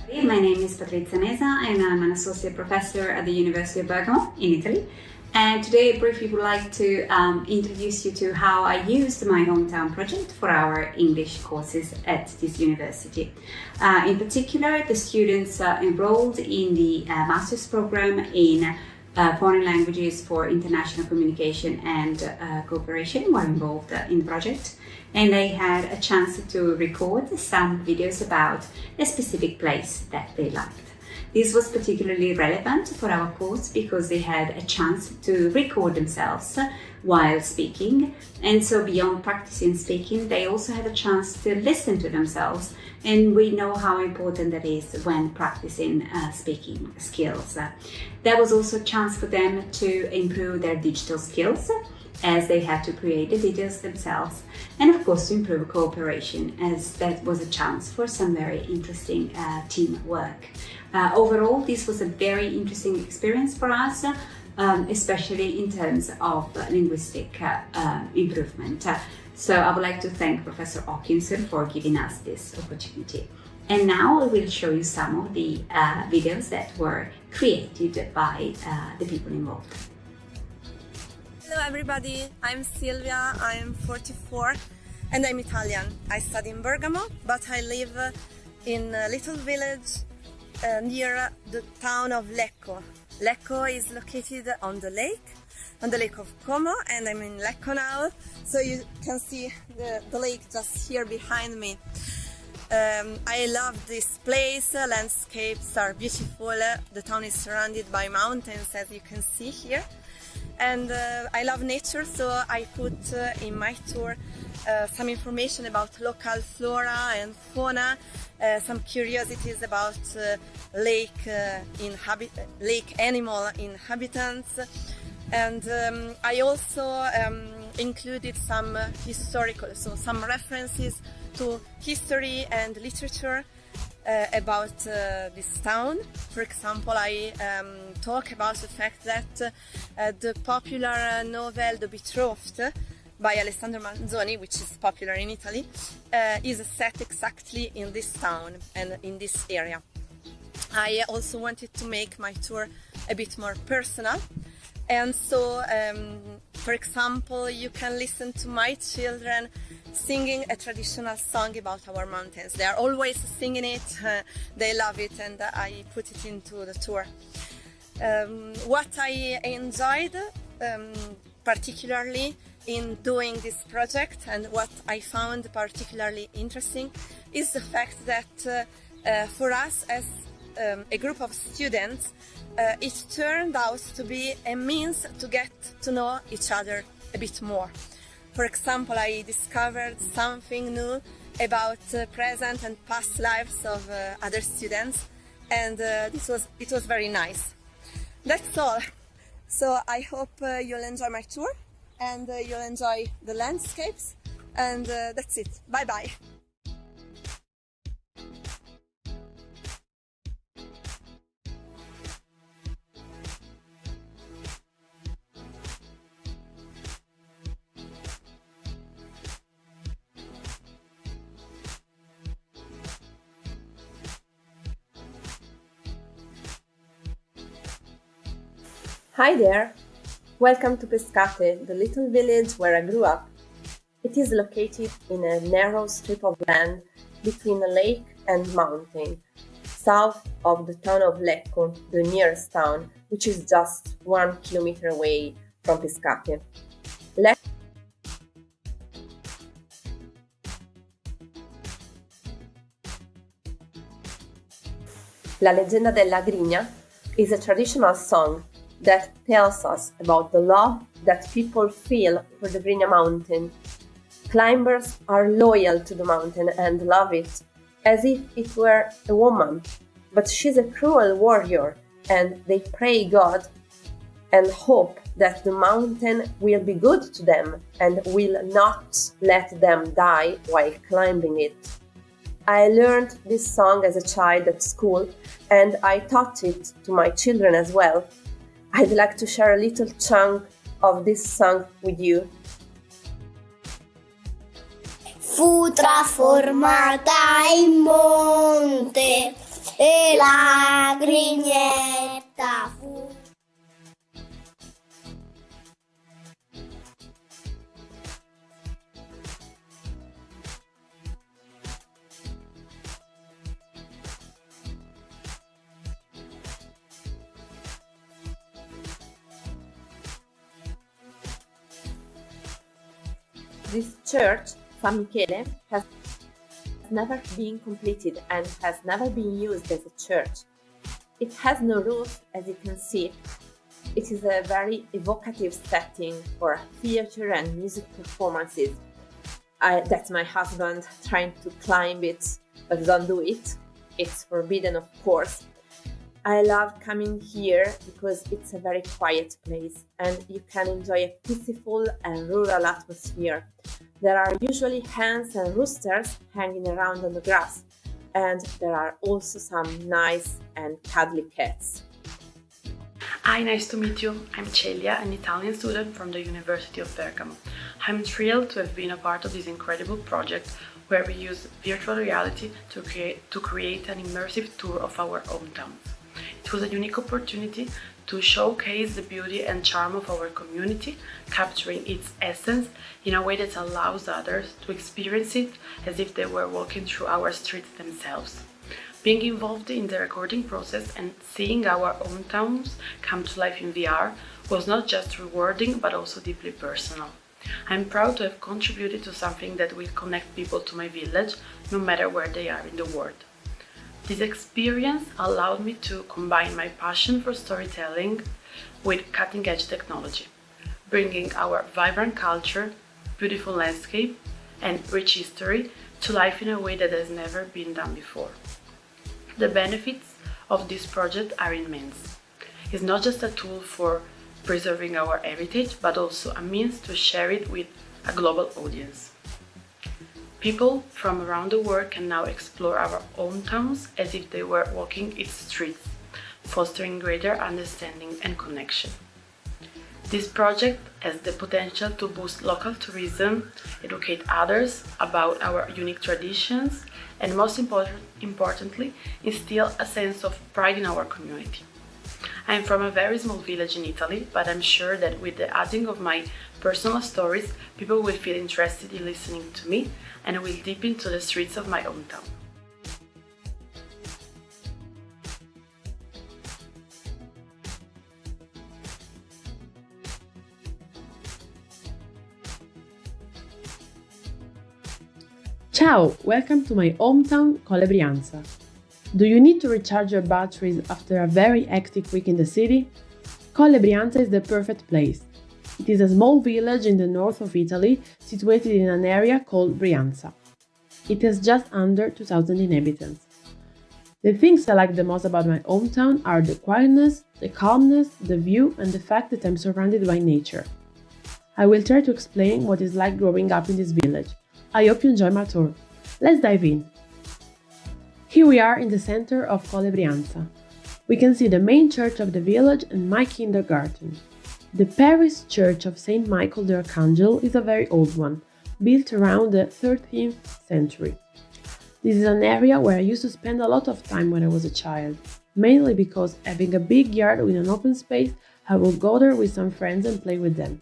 My name is Patrizia Mesa and I'm an associate professor at the University of Bergamo in Italy. And today I briefly would like to introduce you to how I used my hometown project for our English courses at this university. In particular, the students enrolled in the master's program in foreign languages for international communication and cooperation were involved in the project. And they had a chance to record some videos about a specific place that they liked. This was particularly relevant for our course because they had a chance to record themselves while speaking. And so beyond practicing speaking, they also had a chance to listen to themselves. And we know how important that is when practicing speaking skills. There was also a chance for them to improve their digital skills, as they had to create the videos themselves, and of course to improve cooperation, as that was a chance for some very interesting teamwork. Overall, this was a very interesting experience for us, especially in terms of linguistic improvement. So I would like to thank Professor Hawkinson for giving us this opportunity. And now I will show you some of the videos that were created by the people involved. Hello everybody, I'm Silvia, I'm 44 and I'm Italian. I study in Bergamo, but I live in a little village near the town of Lecco. Lecco is located on the lake of Como, and I'm in Lecco now, so you can see the lake just here behind me. I love this place, landscapes are beautiful, the town is surrounded by mountains as you can see here. And I love nature, so I put in my tour some information about local flora and fauna, some curiosities about lake animal inhabitants, and I also included some some references to history and literature about this town. For example, I talk about the fact that the popular novel The Betrothed by Alessandro Manzoni, which is popular in Italy, is set exactly in this town and in this area. I also wanted to make my tour a bit more personal, and so for example, you can listen to my children singing a traditional song about our mountains. They are always singing it, they love it, and I put it into the tour. What I enjoyed particularly in doing this project, and what I found particularly interesting, is the fact that for us as a group of students, it turned out to be a means to get to know each other a bit more. For example, I discovered something new about present and past lives of other students, and it was very nice. That's all. So I hope you'll enjoy my tour, and you'll enjoy the landscapes, and that's it. Bye bye. Hi there! Welcome to Pescate, the little village where I grew up. It is located in a narrow strip of land between a lake and mountain, south of the town of Lecco, the nearest town, which is just 1 kilometer away from Pescate. La leggenda della Grigna is a traditional song that tells us about the love that people feel for the Grigna mountain. Climbers are loyal to the mountain and love it, as if it were a woman, but she's a cruel warrior, and they pray God and hope that the mountain will be good to them and will not let them die while climbing it. I learned this song as a child at school, and I taught it to my children as well. I'd like to share a little chunk of this song with you. Fu trasformata in monte e la grignetta fu. This church, San Michele, has never been completed and has never been used as a church. It has no roof, as you can see. It is a very evocative setting for theater and music performances. That's my husband trying to climb it, but don't do it. It's forbidden, of course. I love coming here because it's a very quiet place and you can enjoy a peaceful and rural atmosphere. There are usually hens and roosters hanging around on the grass, and there are also some nice and cuddly cats. Hi, nice to meet you. I'm Celia, an Italian student from the University of Bergamo. I'm thrilled to have been a part of this incredible project where we use virtual reality to create an immersive tour of our hometown. It was a unique opportunity to showcase the beauty and charm of our community, capturing its essence in a way that allows others to experience it as if they were walking through our streets themselves. Being involved in the recording process and seeing our hometowns come to life in VR was not just rewarding but also deeply personal. I'm proud to have contributed to something that will connect people to my village, no matter where they are in the world. This experience allowed me to combine my passion for storytelling with cutting-edge technology, bringing our vibrant culture, beautiful landscape, and rich history to life in a way that has never been done before. The benefits of this project are immense. It's not just a tool for preserving our heritage, but also a means to share it with a global audience. People from around the world can now explore our hometowns as if they were walking its streets, fostering greater understanding and connection. This project has the potential to boost local tourism, educate others about our unique traditions, and most importantly, instill a sense of pride in our community. I am from a very small village in Italy, but I'm sure that with the adding of my personal stories, people will feel interested in listening to me and will dip into the streets of my hometown. Ciao! Welcome to my hometown, Colle Brianza. Do you need to recharge your batteries after a very hectic week in the city? Colle Brianza is the perfect place. It is a small village in the north of Italy, situated in an area called Brianza. It has just under 2,000 inhabitants. The things I like the most about my hometown are the quietness, the calmness, the view, and the fact that I'm surrounded by nature. I will try to explain what it's like growing up in this village. I hope you enjoy my tour. Let's dive in. Here we are in the center of Colle Brianza. We can see the main church of the village and my kindergarten. The parish church of St. Michael the Archangel is a very old one, built around the 13th century. This is an area where I used to spend a lot of time when I was a child, mainly because having a big yard with an open space, I would go there with some friends and play with them.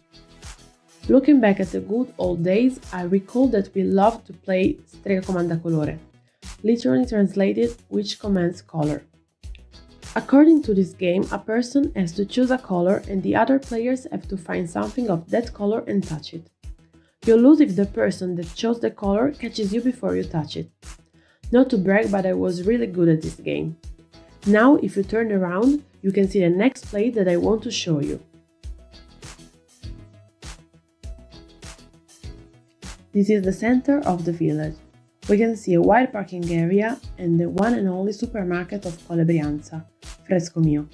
Looking back at the good old days, I recall that we loved to play Strega Comanda Colore, literally translated which commands color. According to this game, a person has to choose a color and the other players have to find something of that color and touch it. You lose if the person that chose the color catches you before you touch it. Not to brag, but I was really good at this game. Now, if you turn around, you can see the next plate that I want to show you. This is the center of the village. We can see a wide parking area and the one and only supermarket of Colle Brianza, Fresco Mio.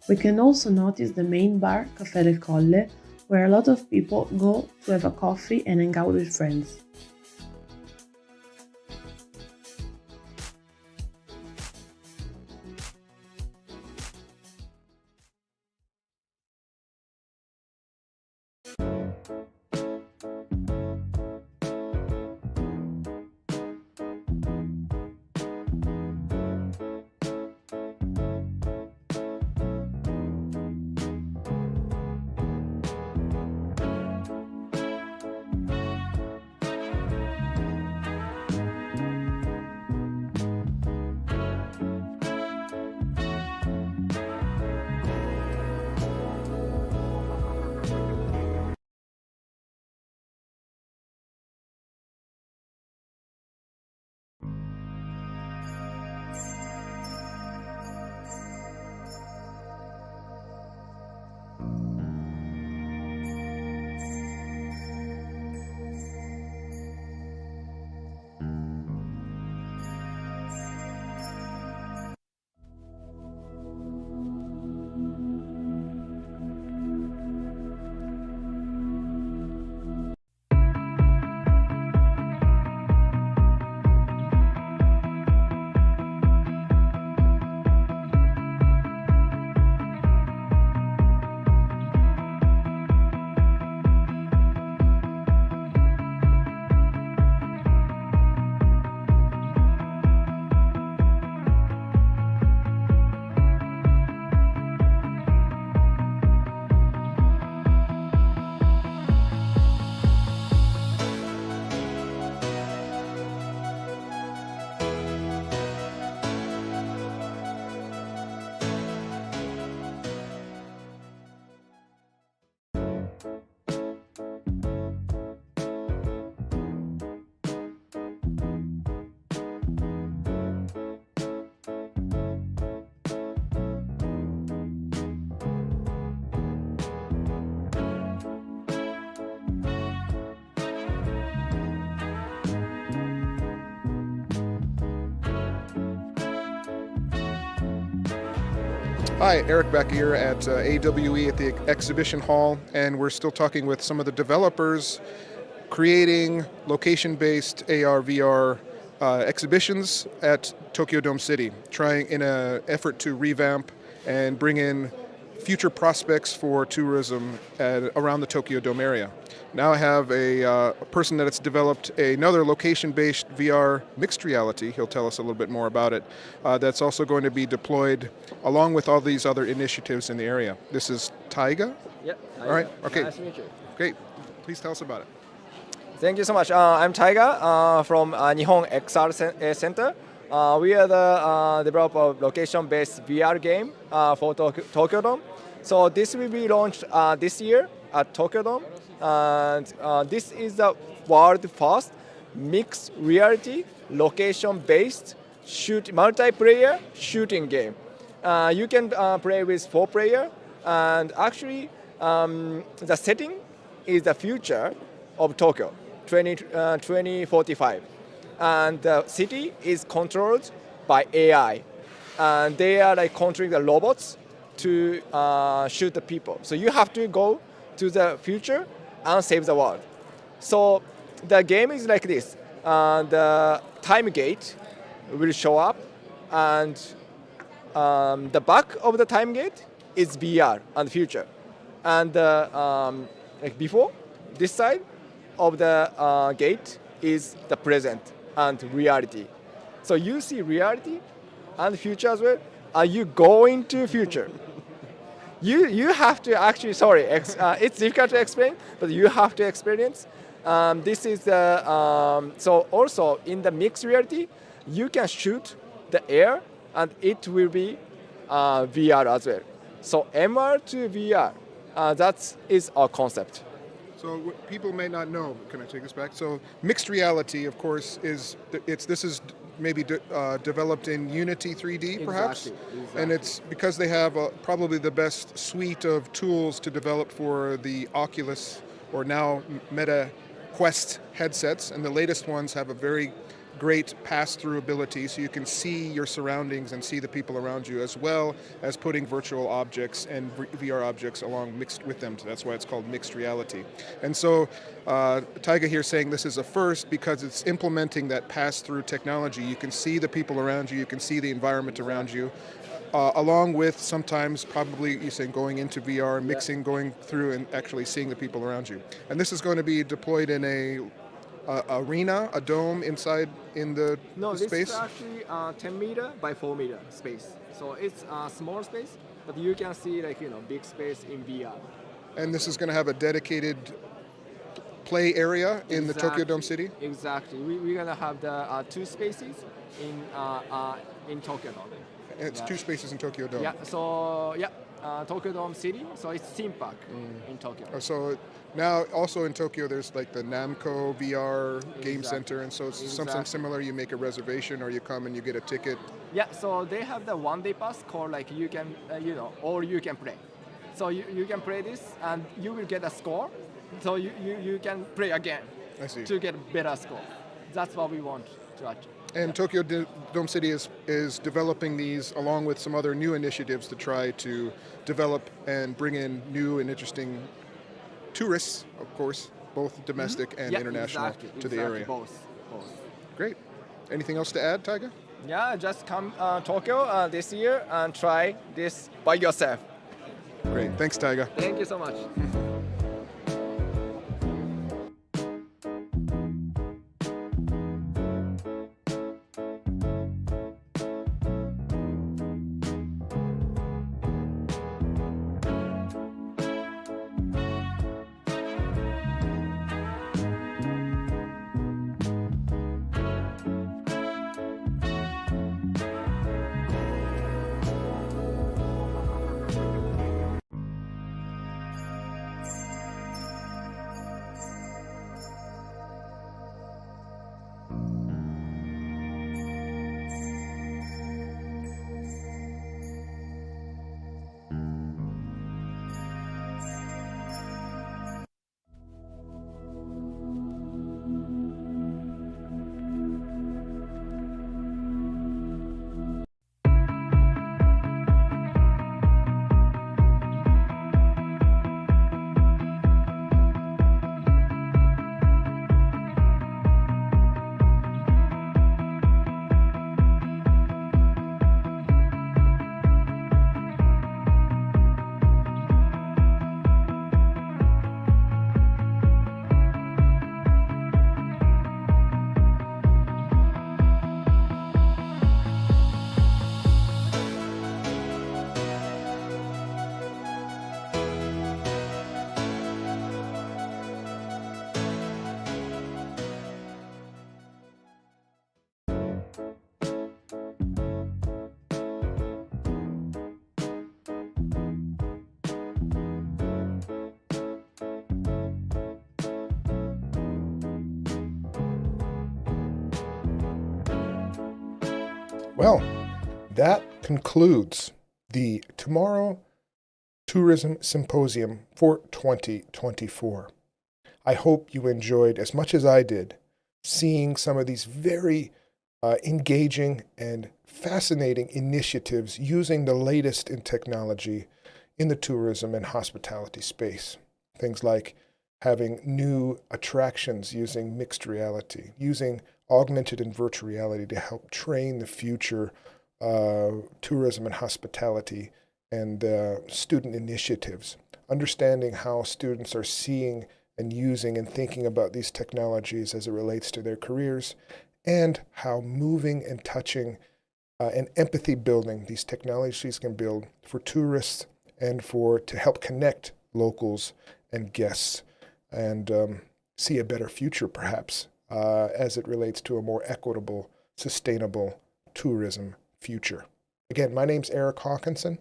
We can also notice the main bar, Caffè del Colle, where a lot of people go to have a coffee and hang out with friends. Hi, Eric back here at AWE at the exhibition hall, and we're still talking with some of the developers creating location-based AR, VR exhibitions at Tokyo Dome City, trying in an effort to revamp and bring in future prospects for tourism around the Tokyo Dome area. Now I have a person that has developed another location-based VR mixed reality. He'll tell us a little bit more about it. That's also going to be deployed along with all these other initiatives in the area. This is Taiga? Yep. All right. Okay. Nice to meet you. Great. Please tell us about it. Thank you so much. I'm Taiga from Nihon XR Center. We are the developer of location-based VR game for Tokyo Dome. So this will be launched this year at Tokyo Dome. And this is the world first mixed reality location-based multiplayer shooting game. You can play with 4 players, and actually the setting is the future of Tokyo 2045, and the city is controlled by AI, and they are like controlling the robots to shoot the people. So you have to go to the future and save the world. So the game is like this. The time gate will show up, and the back of the time gate is VR and future. And like before, this side of the gate is the present and reality. So you see reality and future as well. Are you going to future? You have to actually, sorry, it's difficult to explain, but you have to experience. This is the, so also in the mixed reality, you can shoot the air and it will be VR as well. So MR to VR, that is our concept. So what people may not know, can I take this back? So mixed reality, of course, this is maybe developed in Unity 3D, perhaps? Exactly. And it's because they have probably the best suite of tools to develop for the Oculus, or now Meta Quest headsets, and the latest ones have a very great pass-through ability, so you can see your surroundings and see the people around you, as well as putting virtual objects and VR objects along mixed with them. So that's why it's called mixed reality. And so Taiga here saying this is a first because it's implementing that pass-through technology. You can see the people around you, you can see the environment around you, along with sometimes probably you're saying going into VR, mixing, going through and actually seeing the people around you. And this is going to be deployed in a arena, a dome inside in the this space? is actually 10 meter by 4 meter space. So it's a small space, but you can see big space in VR. And this is going to have a dedicated play area in the Tokyo Dome City? Exactly. We're going to have the 2 spaces in Tokyo Dome. It's 2 spaces in Tokyo Dome. Yeah. So Tokyo Dome City. So it's theme park in Tokyo. So now also in Tokyo there's like the Namco VR game center, and so it's something similar. You make a reservation or you come and you get a ticket. Yeah. So they have the 1-day pass called you can or you can play. So you can play this and you will get a score. So you can play again. I see. To get better score. That's what we want to achieve. And Tokyo Dome City is developing these along with some other new initiatives to try to develop and bring in new and interesting tourists, of course, both domestic and international, to the area. Both. Great. Anything else to add, Taiga? Yeah, just come Tokyo this year and try this by yourself. Great. Thanks, Taiga. Thank you so much. Well, that concludes the Tomorrow Tourism Symposium for 2024. I hope you enjoyed as much as I did seeing some of these very engaging and fascinating initiatives using the latest in technology in the tourism and hospitality space. Things like having new attractions using mixed reality, using augmented and virtual reality to help train the future tourism and hospitality and student initiatives, understanding how students are seeing and using and thinking about these technologies as it relates to their careers, and how moving and touching and empathy building these technologies can build for tourists and to help connect locals and guests and see a better future perhaps as it relates to a more equitable, sustainable tourism future. Again, my name's Eric Hawkinson.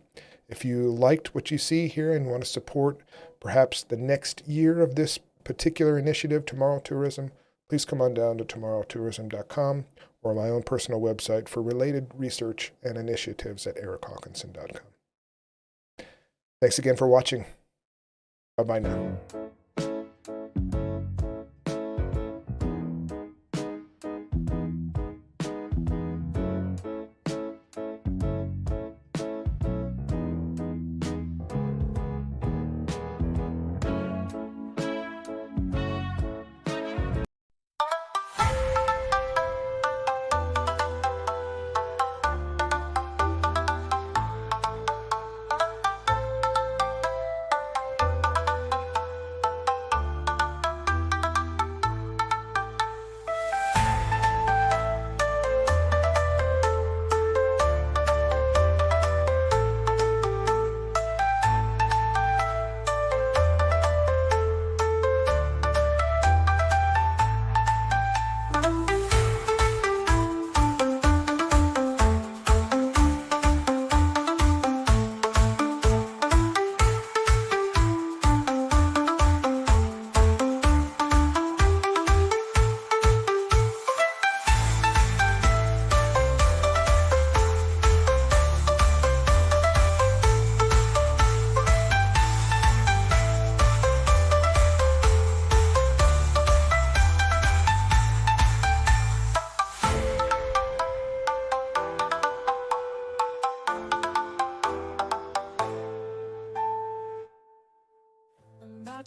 If you liked what you see here and want to support perhaps the next year of this particular initiative, Tomorrow Tourism, please come on down to tomorrowtourism.com or my own personal website for related research and initiatives at erichawkinson.com. Thanks again for watching. Bye-bye now.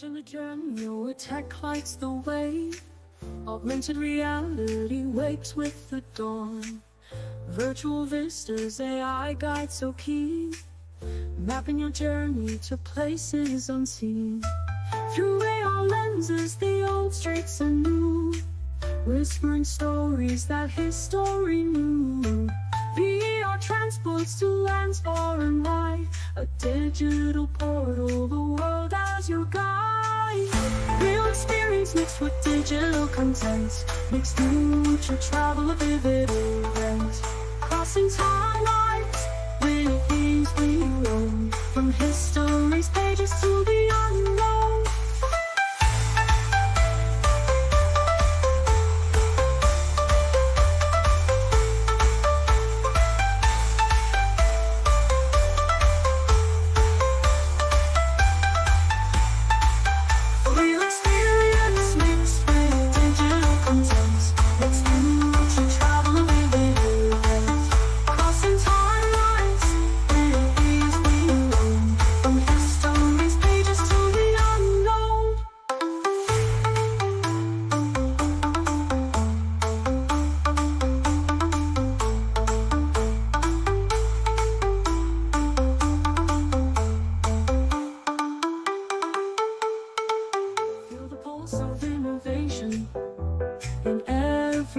on the journey where tech lights the way. Augmented reality wakes with the dawn. Virtual vistas, AI guide so keen, mapping your journey to places unseen. Through AR lenses, the old streets are new, whispering stories that history knew. VR transports to lands far and wide, a digital portal, the world as your guide. Real experience mixed with digital content makes future travel a vivid event. Crossing timelines with these we roam, from history's pages to the unknown.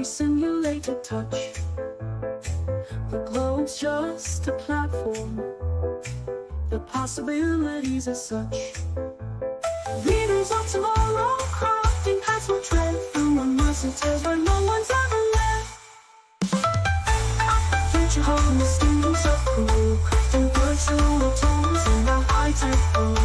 Simulated touch. The globe's just a platform, the possibilities are such. Leaders of tomorrow, crafting paths will tread through immersive tales where no one's ever led. Future home the students of cool, crafting virtual tools in a high-tech world.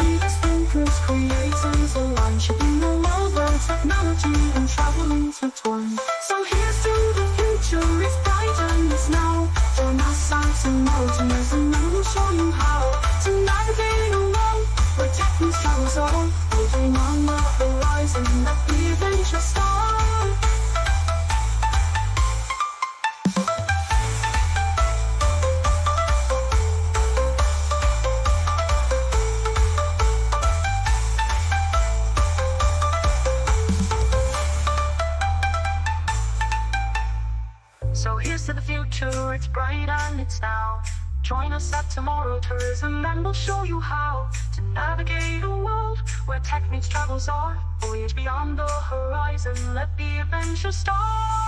Leaders, thinkers, creators align, shaping the world where technology and travel intertwine. So here's to the future, it's bright and it's now. Join us out tomorrow, tourism and we'll show you how to navigate a world where tech meets travels on. Moving on the horizon, let the adventure start. So here's to the future, it's bright and it's now. Join us at Tomorrow Tourism and we'll show you how to navigate a world where tech meets travels are. Voyage beyond the horizon, let the adventure start.